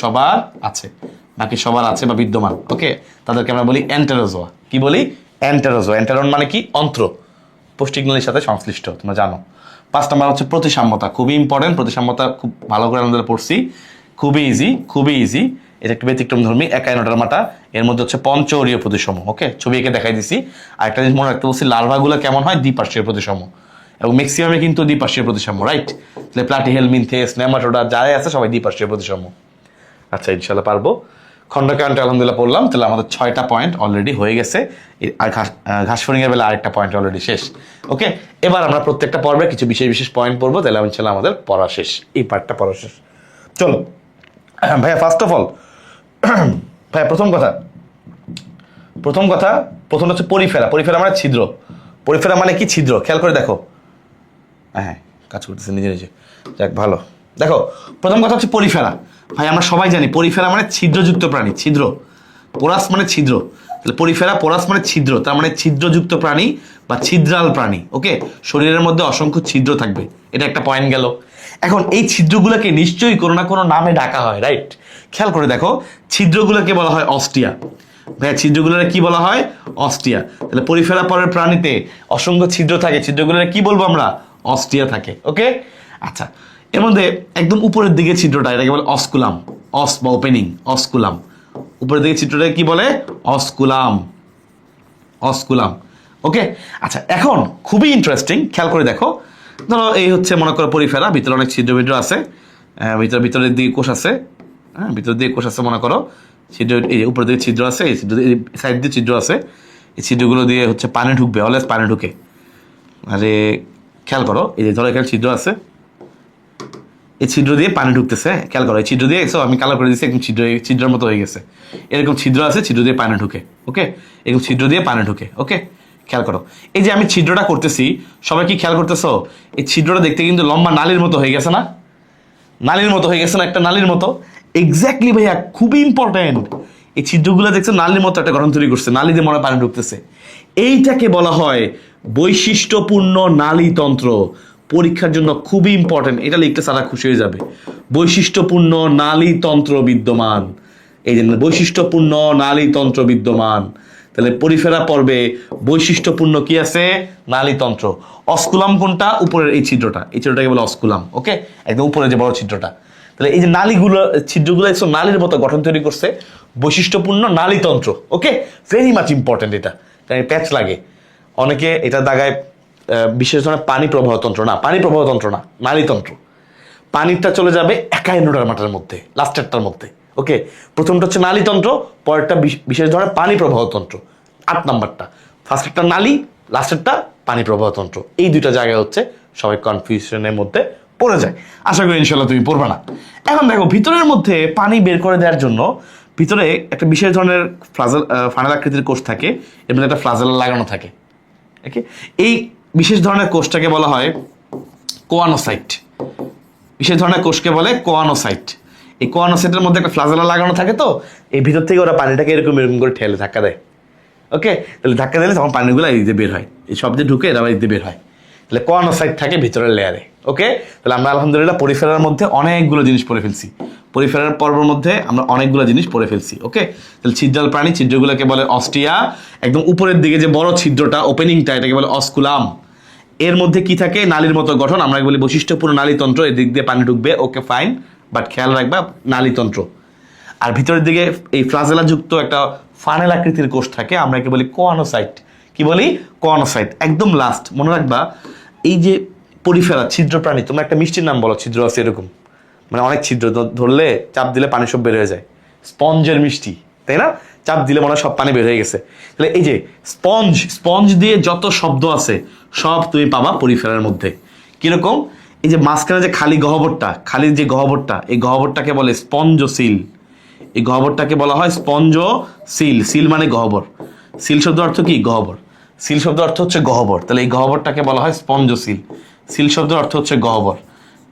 সবার আছে বা বিদ্যমান। ওকে, তাদেরকে আমরা বলি এন্টেরোজোয়া। কি বলি? এন্টেরোজোয়া। এন্টেরন মানে কি? অন্ত্র, পৌষ্টিক নালীর সাথে সংশ্লিষ্ট, তোমরা জানো। 5 নম্বর হচ্ছে প্রতিসাম্যতা, খুবই ইম্পর্টেন্ট। প্রতিসাম্যতা খুব ভালো করে আমাদের পড়ছি, খুবই ইজি। এটা একটু ব্যতিক্রম ধর্মী, একাইনোডার্মাটা, এর মধ্যে হচ্ছে পঞ্চরীয় প্রতিসম। ওকে, ছবি এঁকে দেখাই দিছি। আর একটা জিনিস মনে রাখতে বলছি, লার্ভাগুলো কেমন হয়? দ্বিপার্শ্বীয় প্রতিসম, এবং ম্যাক্সিমামে কিন্তু দ্বিপার্শ্বীয় প্রতিসম, রাইট? তাহলে প্লাটিহেলমিনথেস, নেমাটোডা যারাই আছে সবাই দ্বিপার্শ্বীয় প্রতিসম। আচ্ছা, ইনশাল্লাহ পারবো। খণ্ডকায়নটা আলহামদুলিল্লাহ পড়লাম, তাহলে আমাদের 6টা পয়েন্ট অলরেডি হয়ে গেছে। আর ঘাসফড়িংয়ের বেলা আরেকটা পয়েন্ট অলরেডি শেষ। ওকে, এবার আমরা প্রত্যেকটা পর্বে কিছু বিশেষ পয়েন্ট পড়বো, তাহলে ইনশাল্লাহ আমাদের পড়া শেষ, এই পার্টটা পড়া শেষ। চলো ভাইয়া, ফার্স্ট অফ অল ভাইয়া প্রথম হচ্ছে পরিফেরা মানে ছিদ্র। পরিফেরা মানে কি? ছিদ্র। খেয়াল করে দেখো, হ্যাঁ কাজ করতেছে নিজে। যাক, ভালো। দেখো, প্রথম কথা হচ্ছে পরিফেরা। ভাই আমরা সবাই জানি পরিফেরা মানে ছিদ্রযুক্ত প্রাণী, ছিদ্র। পোরাস মানে ছিদ্র, তাহলে পরিফেরা পোরাস মানে ছিদ্র, তার মানে ছিদ্রযুক্ত প্রাণী বা ছিদ্রাল প্রাণী। ওকে, শরীরের মধ্যে অসংখ্য ছিদ্র থাকবে, এটা একটা পয়েন্ট গেল। এখন এই ছিদ্রগুলোকে নিশ্চয়ই কোনো না কোনো নামে ডাকা হয়, রাইট? খেয়াল করে দেখো, ছিদ্রগুলোকে বলা হয় অস্টিয়া। ভাইয়া ছিদ্রগুলোর কি বলা হয়? অস্টিয়া। তাহলে পরিফেরা পরের প্রাণীতে অসংখ্য ছিদ্র থাকে, ছিদ্রগুলোর কি বলবো আমরা? অস্টিয়া থাকে। ওকে, আচ্ছা, এর মধ্যে একদম উপরের দিকে ছিদ্রটা, এটাকে বলে অস্কুলাম। অস বা ওপেনিং, অস্কুলাম। উপরের দিকে ছিদ্রটা কি বলে? অস্কুলাম। ওকে, আচ্ছা, এখন খুবই ইন্টারেস্টিং, খেয়াল করে দেখো। ধরো এই হচ্ছে মনে করো পরিফেরা, ভিতরে অনেক ছিদ্র আছে, ভিতরের দিকে কোষ আছে, হ্যাঁ ভিতরের দিকে কোষ আছে মনে করো, ছিদ্র এই উপরের দিকে ছিদ্র আছে, এই ছিদ্র সাইড দিয়ে ছিদ্র আছে, এই ছিদ্রগুলো দিয়ে হচ্ছে পানি ঢুকবে, অলওয়েজ পানি ঢুকে। আরে খেয়াল করো, এই যে ধরো এখানে ছিদ্র আছে, এই ছিদ্র দিয়ে পানি ঢুকতেছে, খেয়াল করো, এই ছিদ্র দিয়ে আমি কালার করে দিচ্ছি, একদম ছিদ্রের মতো হয়ে গেছে, এরকম ছিদ্র আছে, ছিদ্র দিয়ে পানি ঢুকে, ওকে, এরকম ছিদ্র দিয়ে পানি ঢুকে, ওকে, খেয়াল করো। এই যে আমি ছিদ্রটা করতেছি, সবাই কি খেয়াল করতেছো? এই ছিদ্রটা দেখতে কিন্তু লম্বা নালীর মতো হয়ে গেছে না? নালীর মতো হয়ে গেছে না, একটা নালীর মতো। এক্স্যাক্টলি ভাইয়া, খুবই ইম্পর্টেন্ট। এই ছিদ্রগুলো দেখছো নালীর মতো একটা গঠন তৈরি করছে, নালী দিয়ে মনে হয় পানি ঢুকতেছে। এইটাকে বলা হয় বৈশিষ্ট্যপূর্ণ নালীতন্ত্র। পরীক্ষার জন্য খুবই ইম্পর্টেন্ট, এটা লিখতে সারা খুশি হয়ে যাবে। বৈশিষ্ট্যপূর্ণ নালীতন্ত্র বিদ্যমান, এই যে বৈশিষ্ট্যপূর্ণ নালীতন্ত্র বিদ্যমান। তাহলে পরিফেরা পর্বে বৈশিষ্ট্যপূর্ণ কি আছে? নালীতন্ত্র। অস্কুলাম কোনটা? উপরের এই ছিদ্রটা, এই ছিদ্রটাকে বলে অস্কুলাম, ওকে, একদম উপরে যে বড় ছিদ্রটা। তাহলে এই যে নালীগুলো, ছিদ্রগুলো একটু নালীর মতো গঠন তৈরি করছে, বৈশিষ্ট্যপূর্ণ নালীতন্ত্র, ওকে, ভেরি মাচ ইম্পর্টেন্ট এটা, কারণ প্যাচ লাগে অনেকে এটা দাগায় বিশেষ ধরনের পানি প্রবাহতন্ত্র না, পানি প্রবাহতন্ত্র না, নালীতন্ত্র। পানিটা চলে যাবে একাই নোডারমাটার মধ্যে, লাস্টেরটার মধ্যে, ওকে। প্রথমটা হচ্ছে নালীতন্ত্র, পরেরটা বিশেষ ধরনের পানি প্রবাহতন্ত্র, 8 নাম্বারটা। ফার্স্টেরটা নালী, লাস্টেরটা পানি প্রবাহতন্ত্র। এই দুইটা জায়গায় হচ্ছে সবাই কনফিউশনের মধ্যে পড়ে যায়। আশা করি ইনশাল্লাহ তুমি পড়বে না। এখন দেখো, ভিতরের মধ্যে পানি বের করে দেওয়ার জন্য ভিতরে একটা বিশেষ ধরনের ফানেল আকৃতির কোষ থাকে, এর মধ্যে একটা ফ্লাজেলা লাগানো থাকে, ওকে। এই বিশেষ ধরনের কোষটাকে বলা হয় কোয়ানোসাইট। বিশেষ ধরনের কোষকে বলে কোয়ানোসাইট। এই কোয়ানোসাইটের মধ্যে একটা ফ্লাজেলা লাগানো থাকে, তো এই ভিতর থেকে ওরা পানিটাকে এরকম এরকম করে ঠেলে ধাক্কা দেয়, ওকে। তাহলে ধাক্কা দিলে তখন পানিগুলো এই দিকে বের হয়, এই সব দিয়ে ঢুকে এরা এই দিকে বের হয়। তাহলে কোয়ানোসাইট থাকে ভিতরের লেয়ারে, ওকে। তাহলে আমরা আলহামদুলিল্লাহ পরিফেরার মধ্যে অনেকগুলো জিনিস পড়ে ফেলছি, পরিফেরার পর্বের মধ্যে আমরা অনেকগুলো জিনিস পড়ে ফেলছি, ওকে। তাহলে ছিদ্রাল প্রাণী, ছিদ্রগুলোকে বলে অস্টিয়া। একদম উপরের দিকে যে বড় ছিদ্রটা, ওপেনিংটা, এটাকে বলে অস্কুলাম। এর মধ্যে কি থাকে? নালীর মতো গঠন, আমরা বলি বৈশিষ্ট্যপূর্ণ নালীতন্ত্র, এদিক দিয়ে পানি ঢুকবে, ওকে ফাইন, বাট খেয়াল রাখবা নালীতন্ত্র। আর ভিতরের দিকে এই ফ্লাজেলা যুক্ত একটা ফানেল আকৃতির কোষ থাকে, আমরা একে বলি কোয়ানোসাইট। কি বলি? কোয়ানোসাইট। একদম লাস্ট মনে রাখবা, এই যে পরিফেরা ছিদ্র প্রাণী, তোমরা একটা মিষ্টির নাম বলো, ছিদ্র আছে এরকম, মানে অনেক ছিদ্র, ধরলে চাপ দিলে পানি সব বের হয়ে যায়, স্পঞ্জের মিষ্টি, তাই না? চাপ দিলে মনে হয় সব পানি বের হয়ে গেছে। তাহলে এই যে স্পঞ্জ, স্পঞ্জ দিয়ে যত শব্দ আছে সব তুমি পাবা পরিফেরার মধ্যে। কিরকম? এই যে মাঝখানে যে খালি গহ্বরটা, খালি যে গহ্বরটা, এই গহ্বরটাকে বলে স্পঞ্জসিল। এই গহ্বরটাকে বলা হয় স্পঞ্জসিল। সিল মানে গহ্বর, সিল শব্দ অর্থ কি? গহ্বর। সিল শব্দ অর্থ হচ্ছে গহ্বর, তাহলে এই গহ্বরটাকে বলা হয় স্পঞ্জসিল। সিল শব্দের অর্থ হচ্ছে গহ্বর,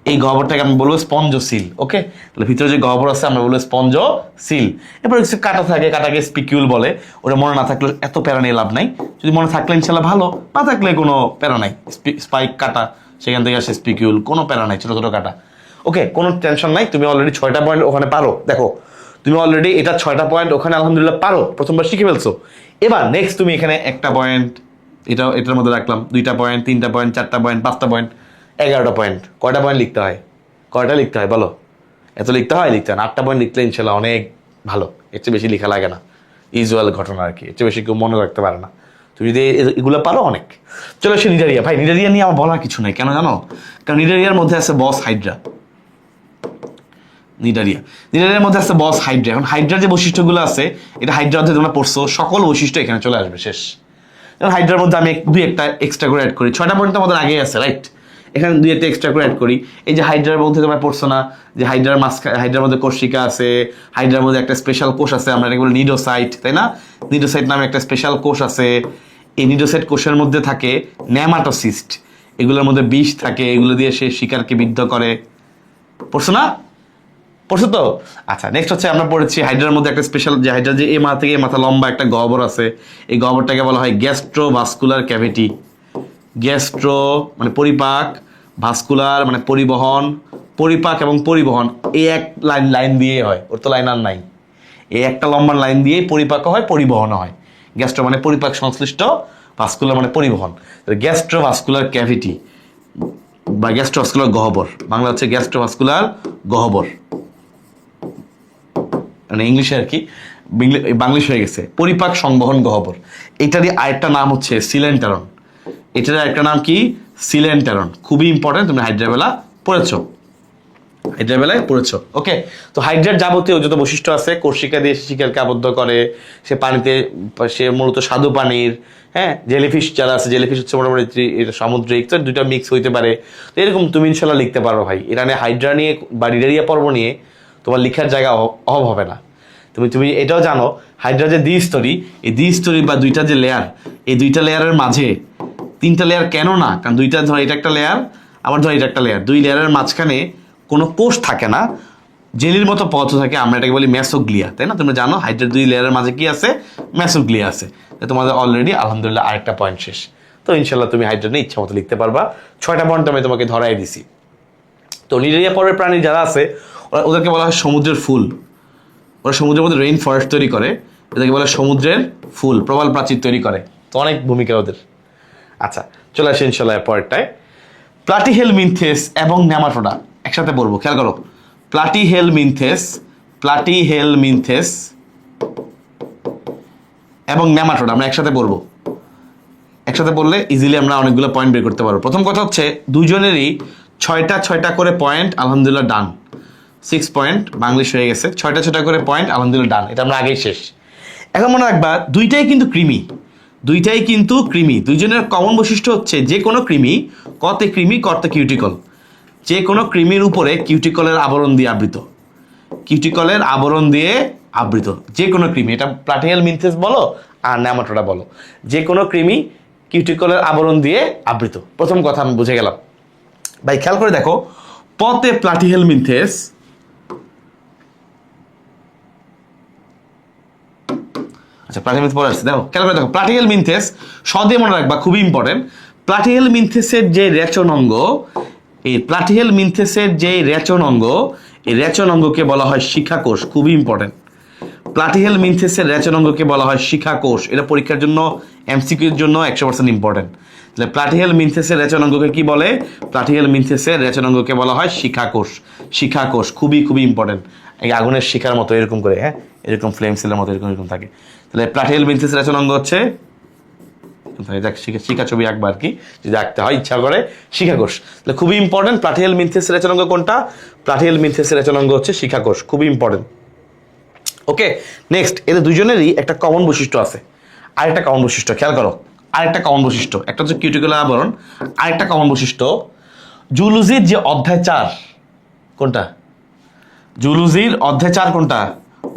এই গহ্বরটাকে আমি বলবো স্পঞ্জসিল, ওকে। তাহলে ভিতরে যে গহ্বর আছে আমরা বলবো স্পঞ্জসিল। এরপর কিছু কাটা থাকে, কাটাকে স্পিকিউল বলে। ওটা মনে না থাকলে এত প্যারা নিয়ে লাভ নাই, যদি মনে থাকলে ইনশাল্লাহ ভালো, না থাকলে কোনো প্যারা নাই। স্পাইক কাটা, সেখান থেকে আসে স্পিকিউল, কোনো প্যারা নাই, ছোট ছোট কাটা, ওকে, কোনো টেনশন নাই। তুমি অলরেডি 6টা পয়েন্ট ওখানে পারো, দেখো তুমি অলরেডি এটা 6টা পয়েন্ট ওখানে আলহামদুলিল্লাহ পারো, প্রথমবার শিখে ফেলছো। এবার নেক্সট তুমি এখানে একটা পয়েন্ট, এটার মধ্যে রাখলাম 2টা পয়েন্ট, 3টা পয়েন্ট, 4টা পয়েন্ট, 5টা পয়েন্ট, 11টা পয়েন্ট। কয়টা পয়েন্ট লিখতে হয়? কয়টা লিখতে হয় বলো? এত লিখতে হয়? লিখতে হয় না। 8টা পয়েন্ট লিখলে ইনশাল্লাহ অনেক ভালো, এর চেয়ে বেশি লেখা লাগে না, ইউজুয়াল ঘটনা আর কি, এর চেয়ে বেশি কেউ মনে রাখতে পারে না। তুমি যদি এগুলো পারো অনেক। চলো সে নিডারিয়া। ভাই নিডারিয়া নিয়ে আমার বলার কিছু নাই, কেন জানো? কারণ নিডারিয়ার মধ্যে আছে বস হাইড্রা। নিডারিয়ার মধ্যে আছে বস হাইড্রা। এখন হাইড্রার যে বৈশিষ্ট্যগুলো আছে, এটা হাইড্রা অধ্যয়ন তোমরা পড়ছো, সকল বৈশিষ্ট্য এখানে চলে আসবে, শেষ। হাইড্রার মধ্যে আমি 2-1টা এক্সট্রা করে অ্যাড করি, 6টা পয়েন্ট আমাদের আগেই আছে, রাইট? এখানে 2-1টা এক্সট্রা করে অ্যাড করি। এই যে হাইড্রার মধ্যে তোমরা পড়ছো না যে হাইড্রার মধ্যে কোষিকা আছে, হাইড্রার মধ্যে একটা স্পেশাল কোষ আছে, আমরা এটাকে বলি নিডোসাইট, তাই না? নিডোসাইট নামে একটা স্পেশাল কোষ আছে। এই নিডোসাইট কোষের মধ্যে থাকে নেমাটোসিস্ট, এগুলোর মধ্যে বিষ থাকে, এগুলো দিয়ে সে শিকারকে বিদ্ধ করে। পড়ছো না? পড়ছো তো? আচ্ছা, নেক্সট হচ্ছে আমরা পড়েছি হাইড্রার মধ্যে একটা স্পেশাল, যে হাইড্রার যে এই মাথা থেকে এই মাথা লম্বা একটা গহ্বর আছে, এই গহ্বরটাকে বলা হয় গ্যাস্ট্রোভাস্কুলার ক্যাভিটি। গ্যাস্ট্রো মানে পরিপাক, ভাস্কুলার মানে পরিবহন, পরিপাক এবং পরিবহন এই এক লাইন দিয়ে হয়, ওর তো লাইন আর নাই, এই একটা লম্বা লাইন দিয়েই পরিপাক হয়, পরিবহন হয়। গ্যাস্ট্রো মানে পরিপাক সংশ্লিষ্ট, ভাস্কুলার মানে পরিবহন। গ্যাস্ট্রোভাস্কুলার ক্যাভিটি বা গ্যাস্ট্রোভাস্কুলার গহ্বর, বাংলা হচ্ছে গ্যাস্ট্রোভাস্কুলার গহ্বর, মানে ইংলিশে আর কি, বাংলিশ হয়ে গেছে, পরিপাক সংবহন গহ্বর। এটারই আরেকটা নাম হচ্ছে সিলেন্টারন। এটার আরেকটা নাম কি? সিলেন্টারন। খুবই ইম্পর্টেন্ট, তুমি হাইড্রাবেলা পড়েছো। হাইড্রার বেলায় পড়েছো। ওকে, তো হাইড্রার যাবতীয় যত বৈশিষ্ট্য আছে, কোর্সিকা দিয়ে শিকারকে আবদ্ধ করে, সে পানিতে, সে মূলত স্বাদু পানির, হ্যাঁ, জেলিফিশ যারা আছে, জেলিফিশ হচ্ছে মোটামুটি সামুদ্রিক, তো দুইটা মিক্স হইতে পারে। তো এরকম তুমি ইনশাল্লাহ লিখতে পারো ভাই। ইরানে হাইড্রা নিয়ে বা রিডারিয়া পর্ব নিয়ে তোমার লিখার জায়গা অভাব হবে না। তুমি এটাও জানো হাইড্রা যে দ্বিস্তরী, এই দ্বিস্তরী বা দুইটা যে লেয়ার, এই দুইটা লেয়ারের মাঝে তিনটা লেয়ার কেন না, কারণ দুইটা ধর এটা একটা লেয়ার, আবার ধর এটা একটা লেয়ার, দুই লেয়ারের মাঝখানে কোনো কোষ থাকে না, জেলির মতো পদার্থ থাকে, আমরা এটাকে বলি মেসোগ্লিয়া, তাই না? তুমি জানো হাইড্রার দুই লেয়ারের মাঝে কি আছে? মেসোগ্লিয়া আছে। তোমাদের অলরেডি আলহামদুলিল্লাহ আরেকটা পয়েন্ট শেষ। তো ইনশাল্লাহ তুমি হাইড্রা নিয়ে ইচ্ছা মতো লিখতে পারবা। 6টা পয়েন্ট আমি তোমাকে ধরাই দিছি। তো নিডারিয়া পর্বের প্রাণী যারা আছে ওদেরকে বলা হয় সমুদ্রের ফুল। ওরা সমুদ্রের মধ্যে রেইন ফরেস্ট তৈরি করে, এটাকে বলে সমুদ্রের ফুল, প্রবাল প্রাচীর তৈরি করে। তো অনেক ভূমিকা ওদের। আচ্ছা, চলে আসে ইনশাল্লাহ পরেরটায়। প্লাটিহেলমিনথেস এবং নেমাটোডা একসাথে বলবো, খেয়াল করো। প্লাটিহেলমিনথেস এবং নেমাটোডা আমরা একসাথে বলবো। একসাথে বললে ইজিলি আমরা অনেকগুলো পয়েন্ট বের করতে পারবো। প্রথম কথা হচ্ছে দুজনেরই 6টা করে পয়েন্ট, আলহামদুলিল্লাহ ডান। 6 পয়েন্ট বাংলিশ হয়ে গেছে। 6টা করে পয়েন্ট, আলহামদুলিল্লাহ ডান। এটা আমরা আগেই শেষ। এখন মনে রাখবা দুইটাই কিন্তু কৃমি। দুইজনের কমন বৈশিষ্ট্য হচ্ছে যে কোনো কৃমি, কতে কৃমি করতে কিউটিকল, যে কোনো কৃমির উপরে কিউটিকলের আবরণ দিয়ে আবৃত, যে কোনো কৃমি। এটা প্লাটিহেলমিনথেস বলো আর নেমাটোডা বলো, যে কোনো কৃমি কিউটিকলের আবরণ দিয়ে আবৃত। প্রথম কথা আমি বুঝে গেলাম ভাই। খেয়াল করে দেখো, পতে প্লাটিহেলমিনথেস, আচ্ছা প্লাটিহেলমিনথেস পরে আসছে, দেখো খেয়াল করে দেখো। প্লাটিহেলমিনথেস সদে মনে রাখবা, খুবই ইম্পর্টেন্ট। প্লাটিহেলমিনথেসের যে রেচন অঙ্গ, এই রেচন অঙ্গকে বলা হয় শিখাকোষ। খুবই ইম্পর্টেন্ট। প্লাটিহেলমিনথেসের রেচন অঙ্গকে বলা হয় শিখাকোষ। এটা পরীক্ষার জন্য, এমসিকিউর জন্য 100% ইম্পর্টেন্ট। তাহলে প্লাটিহেলমিনথেসের রেচন অঙ্গকে কি বলে? প্লাটিহেলমিনথেসের রেচন অঙ্গকে বলা হয় শিখাকোষ। খুবই ইম্পর্টেন্ট। এই আগুনের শিখার মতো এরকম করে, হ্যাঁ, এরকম ফ্লেম সেলের মতো এরকম থাকে। তাহলে প্লাটিহেলমিনথেসের রেচন অঙ্গ হচ্ছে, শিখা ছবি আঁকবা আর কি, যদি আঁকতে হয় ইচ্ছা করে, শিখাকোষ। তাহলে খুবই ইম্পর্টেন্ট। প্লাটিহেলমিনথেসের রেচন অঙ্গ কোনটা? প্লাটিহেলমিনথেসের রেচন অঙ্গ হচ্ছে শিখাকোষ। খুবই ইম্পর্টেন্ট। ওকে, নেক্সট, এদের দুজনেরই একটা কমন বৈশিষ্ট্য আছে। আরেকটা কমন বৈশিষ্ট্য খেয়াল করো, একটা হচ্ছে কিউটিকুলার আবরণ। আরেকটা কমন বৈশিষ্ট্য, জুলজির যে অধ্যায় 4, কোনটা? জুলজির অধ্যায় 4 কোনটা?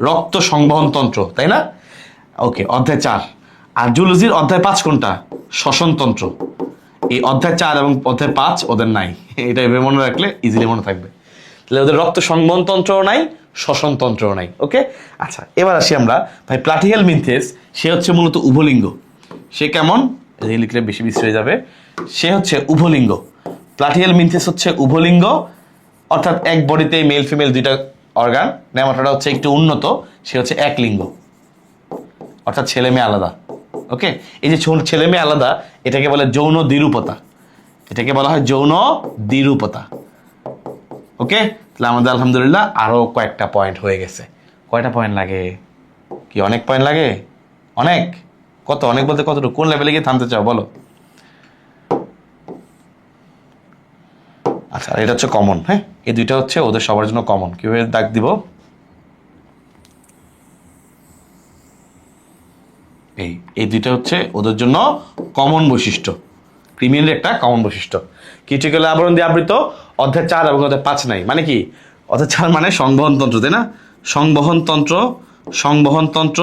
রক্ত সংবহন তন্ত্র, তাই না? ওকে, অধ্যায় 4। আর জুলজির অধ্যায় 5 কোনটা? শ্বসন তন্ত্র। এই অধ্যায় 4 এবং অধ্যায় 5 ওদের নাই। এটা এভাবে মনে রাখলে ইজিলি মনে থাকবে। তাহলে ওদের রক্ত সংবহন তন্ত্রও নাই, শ্বসন তন্ত্রও নাই। ওকে, আচ্ছা এবার আসি আমরা ভাই। প্লাটিহেলমিনথেস সে হচ্ছে মূলত উভলিঙ্গ। সে কেমন? লিখলে বেশি হয়ে যাবে। সে হচ্ছে উভলিঙ্গ। প্লাটিহেলমিনথেস হচ্ছে উভলিঙ্গ, অর্থাৎ এক বডিতে মেল ফিমেল দুইটা অর্গান। নেমাটোডা হচ্ছে একটু উন্নত, সে হচ্ছে এক লিঙ্গ, অর্থাৎ ছেলে মেয়ে আলাদা। ওকে, এই যে ছেলে মেয়ে আলাদা, এটাকে বলে যৌন দ্বিরূপতা। ওকে, তাহলে আমাদের আলহামদুলিল্লাহ আরো কয়েকটা পয়েন্ট হয়ে গেছে। কয়টা পয়েন্ট লাগে? কি অনেক পয়েন্ট লাগে? অনেক? কত? অনেক বলতে কতটুকু? কোন লেভেলে গিয়ে থামতে চাও বলো? আচ্ছা, এটা হচ্ছে কমন। হ্যাঁ, এই দুইটা হচ্ছে ওদের সবার জন্য কমন। কিভাবে দাগ দিব? এই দুইটা হচ্ছে ওদের জন্য কমন বৈশিষ্ট্য। ক্রিমিনাল একটা কমন বৈশিষ্ট্য। কিউটিকুলার আবরণ দিয়ে আবৃত। অধ্যায় 4 এবং অধ্যায় 5 নাই। মানে কি? অধ্যায় 4 মানে সংবহন তন্ত্র, তাই না? সংবহন তন্ত্র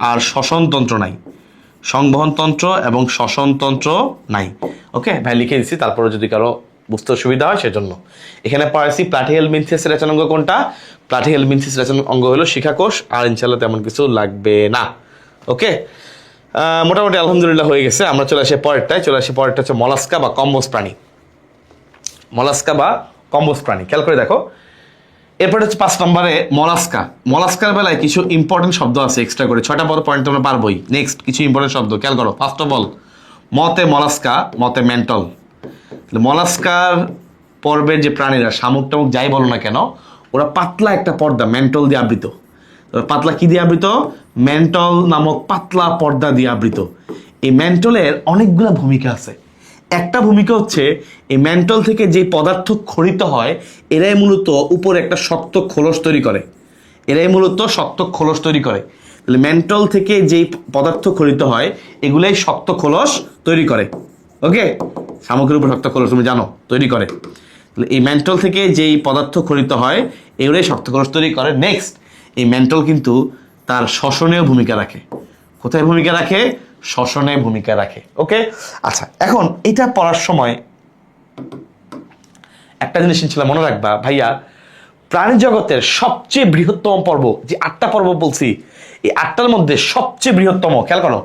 আর শ্বসন তন্ত্র নাই। সংবহন তন্ত্র এবং শ্বসন তন্ত্র নাই। ওকে ভাই, লিখে দিচ্ছি, তারপরে যদি কারো বুঝতে অসুবিধা হয় সেজন্য। এখানে পড়াইছি প্লাটিহেলমিনথেসের রেচন অঙ্গ কোনটা? প্লাটিহেলমিনথেসের রেচন অঙ্গ হলো শিখাকোষ। আর ইনশাল্লাহ তেমন কিছু লাগবে না। ওকে, মোটামুটি আলহামদুলিল্লাহ হয়ে গেছে। আমরা চলে আসি পরেরটায়। হচ্ছে মলাস্কা বা কম্বোজ প্রাণী। খেয়াল করে দেখো, এরপরে হচ্ছে 5 নম্বরে মলাস্কার বেলায় কিছু ইম্পর্টেন্ট শব্দ আছে এক্সট্রা করে। 6টা বড় পয়েন্ট তোমরা পারবোই। নেক্সট কিছু ইম্পর্টেন্ট শব্দ খেয়াল করো। ফার্স্ট অফ অল, মতে মলাস্কা, মতে মেন্টল। মলাস্কার পর্বের যে প্রাণীরা, শামুক টামুক যাই বলো না কেন, ওরা পাতলা একটা পর্দা মেন্টল দিয়ে আবৃত। পাতলা কি দিয়ে আবৃত? মেন্টল নামক পাতলা পর্দা দিয়ে আবৃত। এই মেন্টলের অনেকগুলো ভূমিকা আছে। একটা ভূমিকা হচ্ছে এই ম্যান্টল থেকে যে পদার্থ খরিত হয় এরাই মূলত উপরে একটা শক্ত খোলস তৈরি করে, তাহলে ম্যান্টল থেকে যেই পদার্থ খরিত হয় এগুলাই শক্ত খোলস তৈরি করে। ওকে, শামুকের উপর শক্ত খোলস তুমি জানো তৈরি করে। তাহলে এই ম্যান্টল থেকে যেই পদার্থ খরিত হয় এগুলাই শক্ত খোলস তৈরি করে। নেক্সট, এই ম্যান্টল কিন্তু তার শ্বসনেও ভূমিকা রাখে। কোথায় ভূমিকা রাখে? শ্বসনে ভূমিকা রাখে। ওকে, আচ্ছা, এখন এটা পড়ার সময় একটা জিনিস ছিল মনে রাখবা ভাইয়া, প্রাণী জগতের সবচেয়ে বৃহত্তম পর্ব, যে 8টা পর্ব বলছি, এই 8টার মধ্যে সবচেয়ে বৃহত্তম, খেয়াল করো,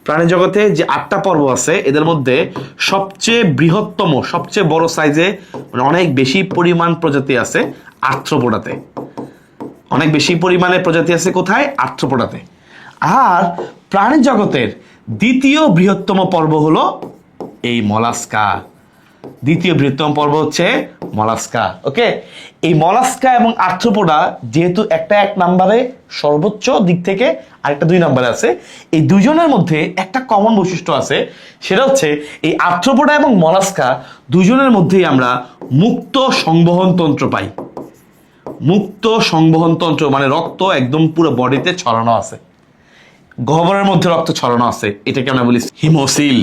প্রাণী জগতে যে 8টা পর্ব আছে এদের মধ্যে সবচেয়ে বৃহত্তম, সবচেয়ে বড় সাইজে, মানে অনেক বেশি পরিমাণ প্রজাতি আছে আর্থ্রোপোডাতে। অনেক বেশি পরিমাণে প্রজাতি আছে কোথায়? আর্থ্রোপোডাতে। আর প্রাণী জগতের দ্বিতীয় বৃহত্তম পর্ব হলো এই মলাস্কা। দ্বিতীয় বৃহত্তম পর্ব হচ্ছে মলাস্কা। ওকে, এই মলাস্কা এবং আর্থ্রোপোডা যেহেতু একটা 1 নম্বরে সর্বোচ্চ দিক থেকে, আরেকটা 2 নম্বরে আছে, এই দুজনের মধ্যে একটা কমন বৈশিষ্ট্য আছে, সেটা হচ্ছে এই আর্থ্রোপোডা এবং মলাস্কা দুজনের মধ্যেই আমরা মুক্ত সংবহন তন্ত্র পাই। মুক্ত সংবহন তন্ত্র মানে রক্ত একদম পুরো বডিতে ছড়ানো আছে, গহ্বরের মধ্যে রক্ত ছড়ানো আছে, এটাকে আমরা বলি হিমোসিল।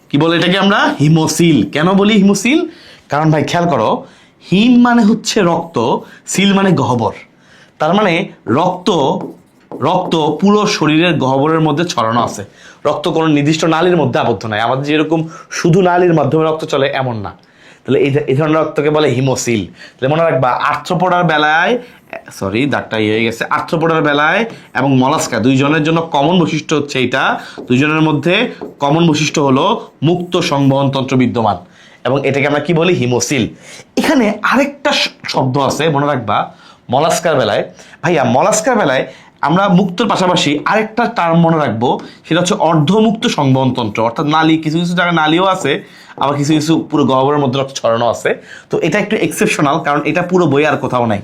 কি বলে এটাকে আমরা? হিমোসিল। কেন বলি হিমোসিল? কারণ ভাই খেয়াল করো, হিম মানে হচ্ছে রক্ত, সিল মানে গহ্বর। তার মানে রক্ত পুরো শরীরের গহ্বরের মধ্যে ছড়ানো আছে। রক্ত কোনো নির্দিষ্ট নালীর মধ্যে আবদ্ধ নাই, আমাদের যেরকম শুধু নালীর মাধ্যমে রক্ত চলে এমন না। তাহলে এই ধরনের রক্তকে বলে হিমোসিল। তাহলে মনে রাখবা, আর্থ্রোপোডার বেলায়, দাগটা হয়ে গেছে, আর্থ্রোপোডার বেলায় এবং মলাস্কা দুইজনের জন্য কমন বৈশিষ্ট্য হচ্ছে এটা, দুইজনের মধ্যে কমন বৈশিষ্ট্য হলো মুক্ত সংবহন তন্ত্র বিদ্যমান, এবং এটাকে আমরা কি বলি? হিমোসিল। এখানে আরেকটা শব্দ আছে মনে রাখবা মলাস্কার বেলায়। ভাইয়া মলাস্কার বেলায় আমরা মুক্তর পাশাপাশি আরেকটা টার্ম মনে রাখবো, সেটা হচ্ছে অর্ধমুক্ত সংবহন তন্ত্র। অর্থাৎ নালী, কিছু কিছু জায়গায় নালীও আছে, আবার কিছু কিছু পুরো গহ্বরের মধ্যে রক্ত ছড়ানো আছে। তো এটা একটু এক্সেপশনাল, কারণ এটা পুরো বই আর কোথাও নাই।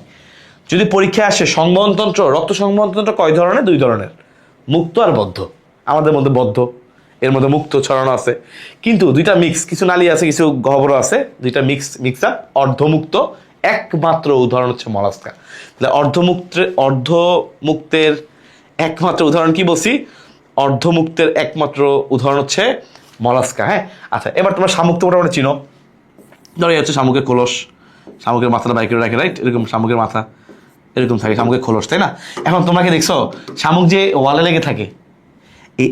যদি পরীক্ষায় আসে সংবহন তন্ত্র, রক্ত সংবহন তন্ত্র কয় ধরনের? 2 ধরনের, মুক্ত আর বদ্ধ। আমাদের মধ্যে বদ্ধ, এর মধ্যে মুক্ত ছড়ানো আছে, কিন্তু 2টা মিক্স, কিছু নালী আছে কিছু গহ্বর আছে, 2টা মিক্স আপ, অর্ধমুক্ত। একমাত্র উদাহরণ হচ্ছে মলাস্কা। তাহলে অর্ধমুক্তের একমাত্র উদাহরণ কি বলছি? অর্ধমুক্তের একমাত্র উদাহরণ হচ্ছে মলাস্কা। হ্যাঁ, আচ্ছা, এবার তোমরা শামুক তো মোটামুটি চিনো। ধরো এই হচ্ছে শামুকের খোলস, শামুকের মাথাটা বাইক করে রাখে, রাইট? এরকম শামুকের মাথা এরকম থাকে, শামুকের খোলস, তাই না? এখন তোমরা কি দেখছো শামুক যে ওয়ালে লেগে থাকে,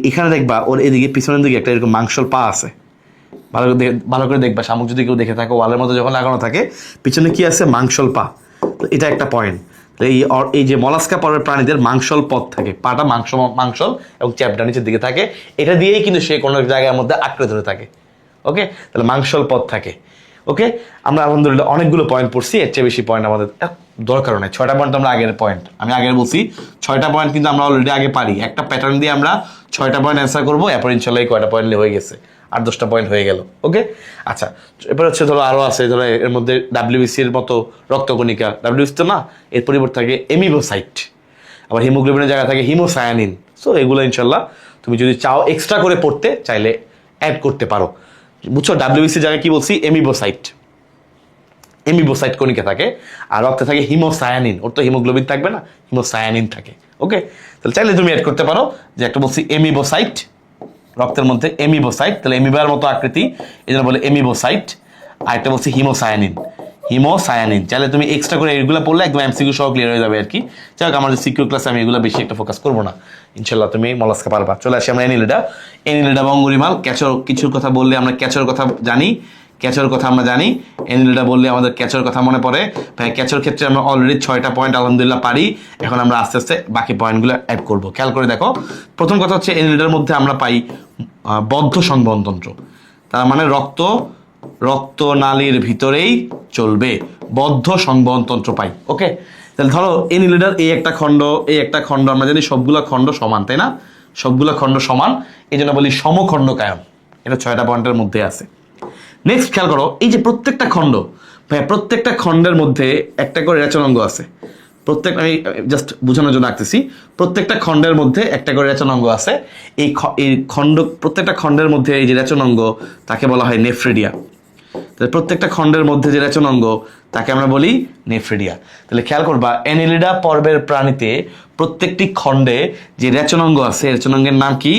এখানে দেখবা ওর এদিকে পিছনের দিকে একটা এরকম মাংসল পা আছে। ভালো করে দেখবা, শামুক যদি কেউ দেখে থাকে ওয়ালের মধ্যে যখন লাগানো থাকে পিছনে কি আছে? মাংসল পা। তো এটা একটা পয়েন্ট। এই যে মলাস্কা পর্বের প্রাণীদের মাংসল পথ থাকে, পাটা মাংসল এবং চ্যাপটা নিচের দিকে থাকে, এটা দিয়েই কিন্তু সে কোনো জায়গার মধ্যে আঁকড়ে ধরে থাকে। ওকে, তাহলে মাংসল পথ থাকে। ওকে, আমরা আলহামদুলিল্লাহ অনেকগুলো পয়েন্ট পড়ছি, এর চেয়ে বেশি পয়েন্ট আমাদের দরকার নেই। 6টা পয়েন্ট আমরা আগের পয়েন্ট, আমি আগে বলছি 6টা পয়েন্ট কিন্তু আমরা অলরেডি আগে পারি। একটা প্যাটার্ন দিয়ে আমরা 6টা পয়েন্ট অ্যান্সার করবো, এরপর ইনশাল্লাহ কয়টা পয়েন্ট হয়ে গেছে, 8-10টা পয়েন্ট হয়ে গেল। ওকে, আচ্ছা, এরপর হচ্ছে ধরো আরও আছে, ধরো এর মধ্যে ডাব্লিউবিসির মতো রক্তকণিকা, ডাব্লিউবিসি তো না, এর পরিবর্তে থাকে এমিবোসাইট, আবার হিমোগ্লোবিনের জায়গায় থাকে হিমোসায়ানিন। সো এগুলো ইনশাল্লাহ তুমি যদি চাও এক্সট্রা করে পড়তে চাইলে অ্যাড করতে পারো, বুঝছো? ডাব্লিউবিসির জায়গায় কি বলছি? এমিবোসাইট কণিকা থাকে, আর রক্তে থাকে হিমোসায়ানিন। ওর তো হিমোগ্লোবিন থাকবে না, হিমোসায়ানিন থাকে। ওকে, তাহলে চাইলে তুমি অ্যাড করতে পারো, যে একটা বলছি এমিবোসাইট, রক্তের মধ্যে এমিবোসাইট, তাহলে এমিবার মতো আকৃতি, এই জন্য বলে এমিবোসাইট। আর একটা বলছি হিমোসায়ানিন। চাইলে তুমি এক্সট্রা করে এগুলো পড়লে একদম এমসিকিউ সহ ক্লিয়ার হয়ে যাবে আর কি। যাই হোক, আমাদের সিকিউর ক্লাসে আমি এগুলো বেশি একটা ফোকাস করবো না, ইনশাল্লাহ তুমি মলাস্কা পারবা। চলে আসি আমরা এনিলিডা বা অঙ্গুরিমাল। কিছুর কথা বললে আমরা ক্যাচর কথা জানি, এনিলিডা বললে আমাদের ক্যাচর কথা মনে পড়ে। ভাই ক্যাচর ক্ষেত্রে আমরা অলরেডি 6টা পয়েন্ট আলহামদুলিল্লাহ পারি, এখন আমরা আস্তে আস্তে বাকি পয়েন্টগুলো অ্যাড করবো। খেয়াল করে দেখো, প্রথম কথা হচ্ছে এনিলিডার মধ্যে আমরা পাই বদ্ধ সংবহন তন্ত্র, তার মানে রক্ত নালীর ভিতরেই চলবে, বদ্ধ সংবহন তন্ত্র পাই। ওকে, তাহলে ধরো এনিলিডার এই একটা খণ্ড আমরা জানি সবগুলো খণ্ড সমান, তাই না? সবগুলো খণ্ড সমান, এই জন্য বলি সমখণ্ডকায়ন। এটা 6টা পয়েন্টের মধ্যে আছে। নেক্সট খেয়াল করো, এই যে প্রত্যেকটা খণ্ড, প্রত্যেকটা খণ্ডের মধ্যে একটা করে রেচনাঙ্গ আছে। আমি জাস্ট বোঝানোর জন্য রাখতেছি, প্রত্যেকটা খণ্ডের মধ্যে একটা করে রেচনাঙ্গ আছে। এই প্রত্যেকটা খণ্ডের মধ্যে এই যে রেচনাঙ্গ তাকে বলা হয় নেফ্রিডিয়া। তাহলে প্রত্যেকটা খণ্ডের মধ্যে যে রেচনাঙ্গ তাকে আমরা বলি নেফ্রিডিয়া। তাহলে খেয়াল করবা, অ্যানিলিডা পর্বের প্রাণীতে প্রত্যেকটি খণ্ডে যে রেচনাঙ্গ আছে, রেচনাঙ্গের নাম কি?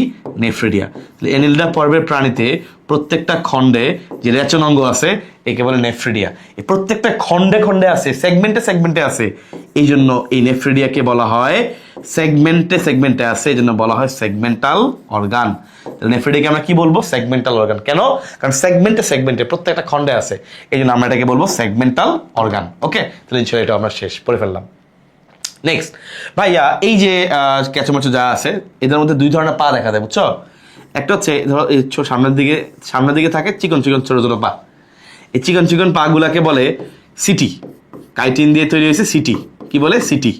নেফ্রিডিয়া। তাহলে অ্যানিলিডা পর্বের প্রাণীতে প্রত্যেকটা খণ্ডে যে রেচনাঙ্গ আছে একে বলে নেফ্রিডিয়া। এই প্রত্যেকটা খণ্ডে খণ্ডে আছে, সেগমেন্টে আছে, এই জন্য এই নেফ্রিডিয়াকে বলা হয় সেগমেন্টে আছে, এই জন্য বলা হয় সেগমেন্টাল অর্গান। নেফ্রিডিয়াকে আমরা কি বলবো? Segmental organ. কেন? কারণ সেগমেন্টে প্রত্যেকটা খণ্ডে আছে, এই জন্য আমরা এটাকে বলবো সেগমেন্টাল অর্গান। ওকে, তাহলে ইনশাআল্লাহ এটা আমরা শেষ করে ফেললাম। নেক্সট ভাইয়া, এই যে ক্যাচোমাচো যা আছে এদের মধ্যে দুই ধরনের পা দেখা যায়, বুঝছো? একটা হচ্ছে ধরো সামনের দিকে থাকে চিকন ছোট ছোট পা। এই চিকন পা গুলাকে বলে সিটি, কাইটিন দিয়ে তৈরি হয়েছে সিটি। কি বলে? সিটি।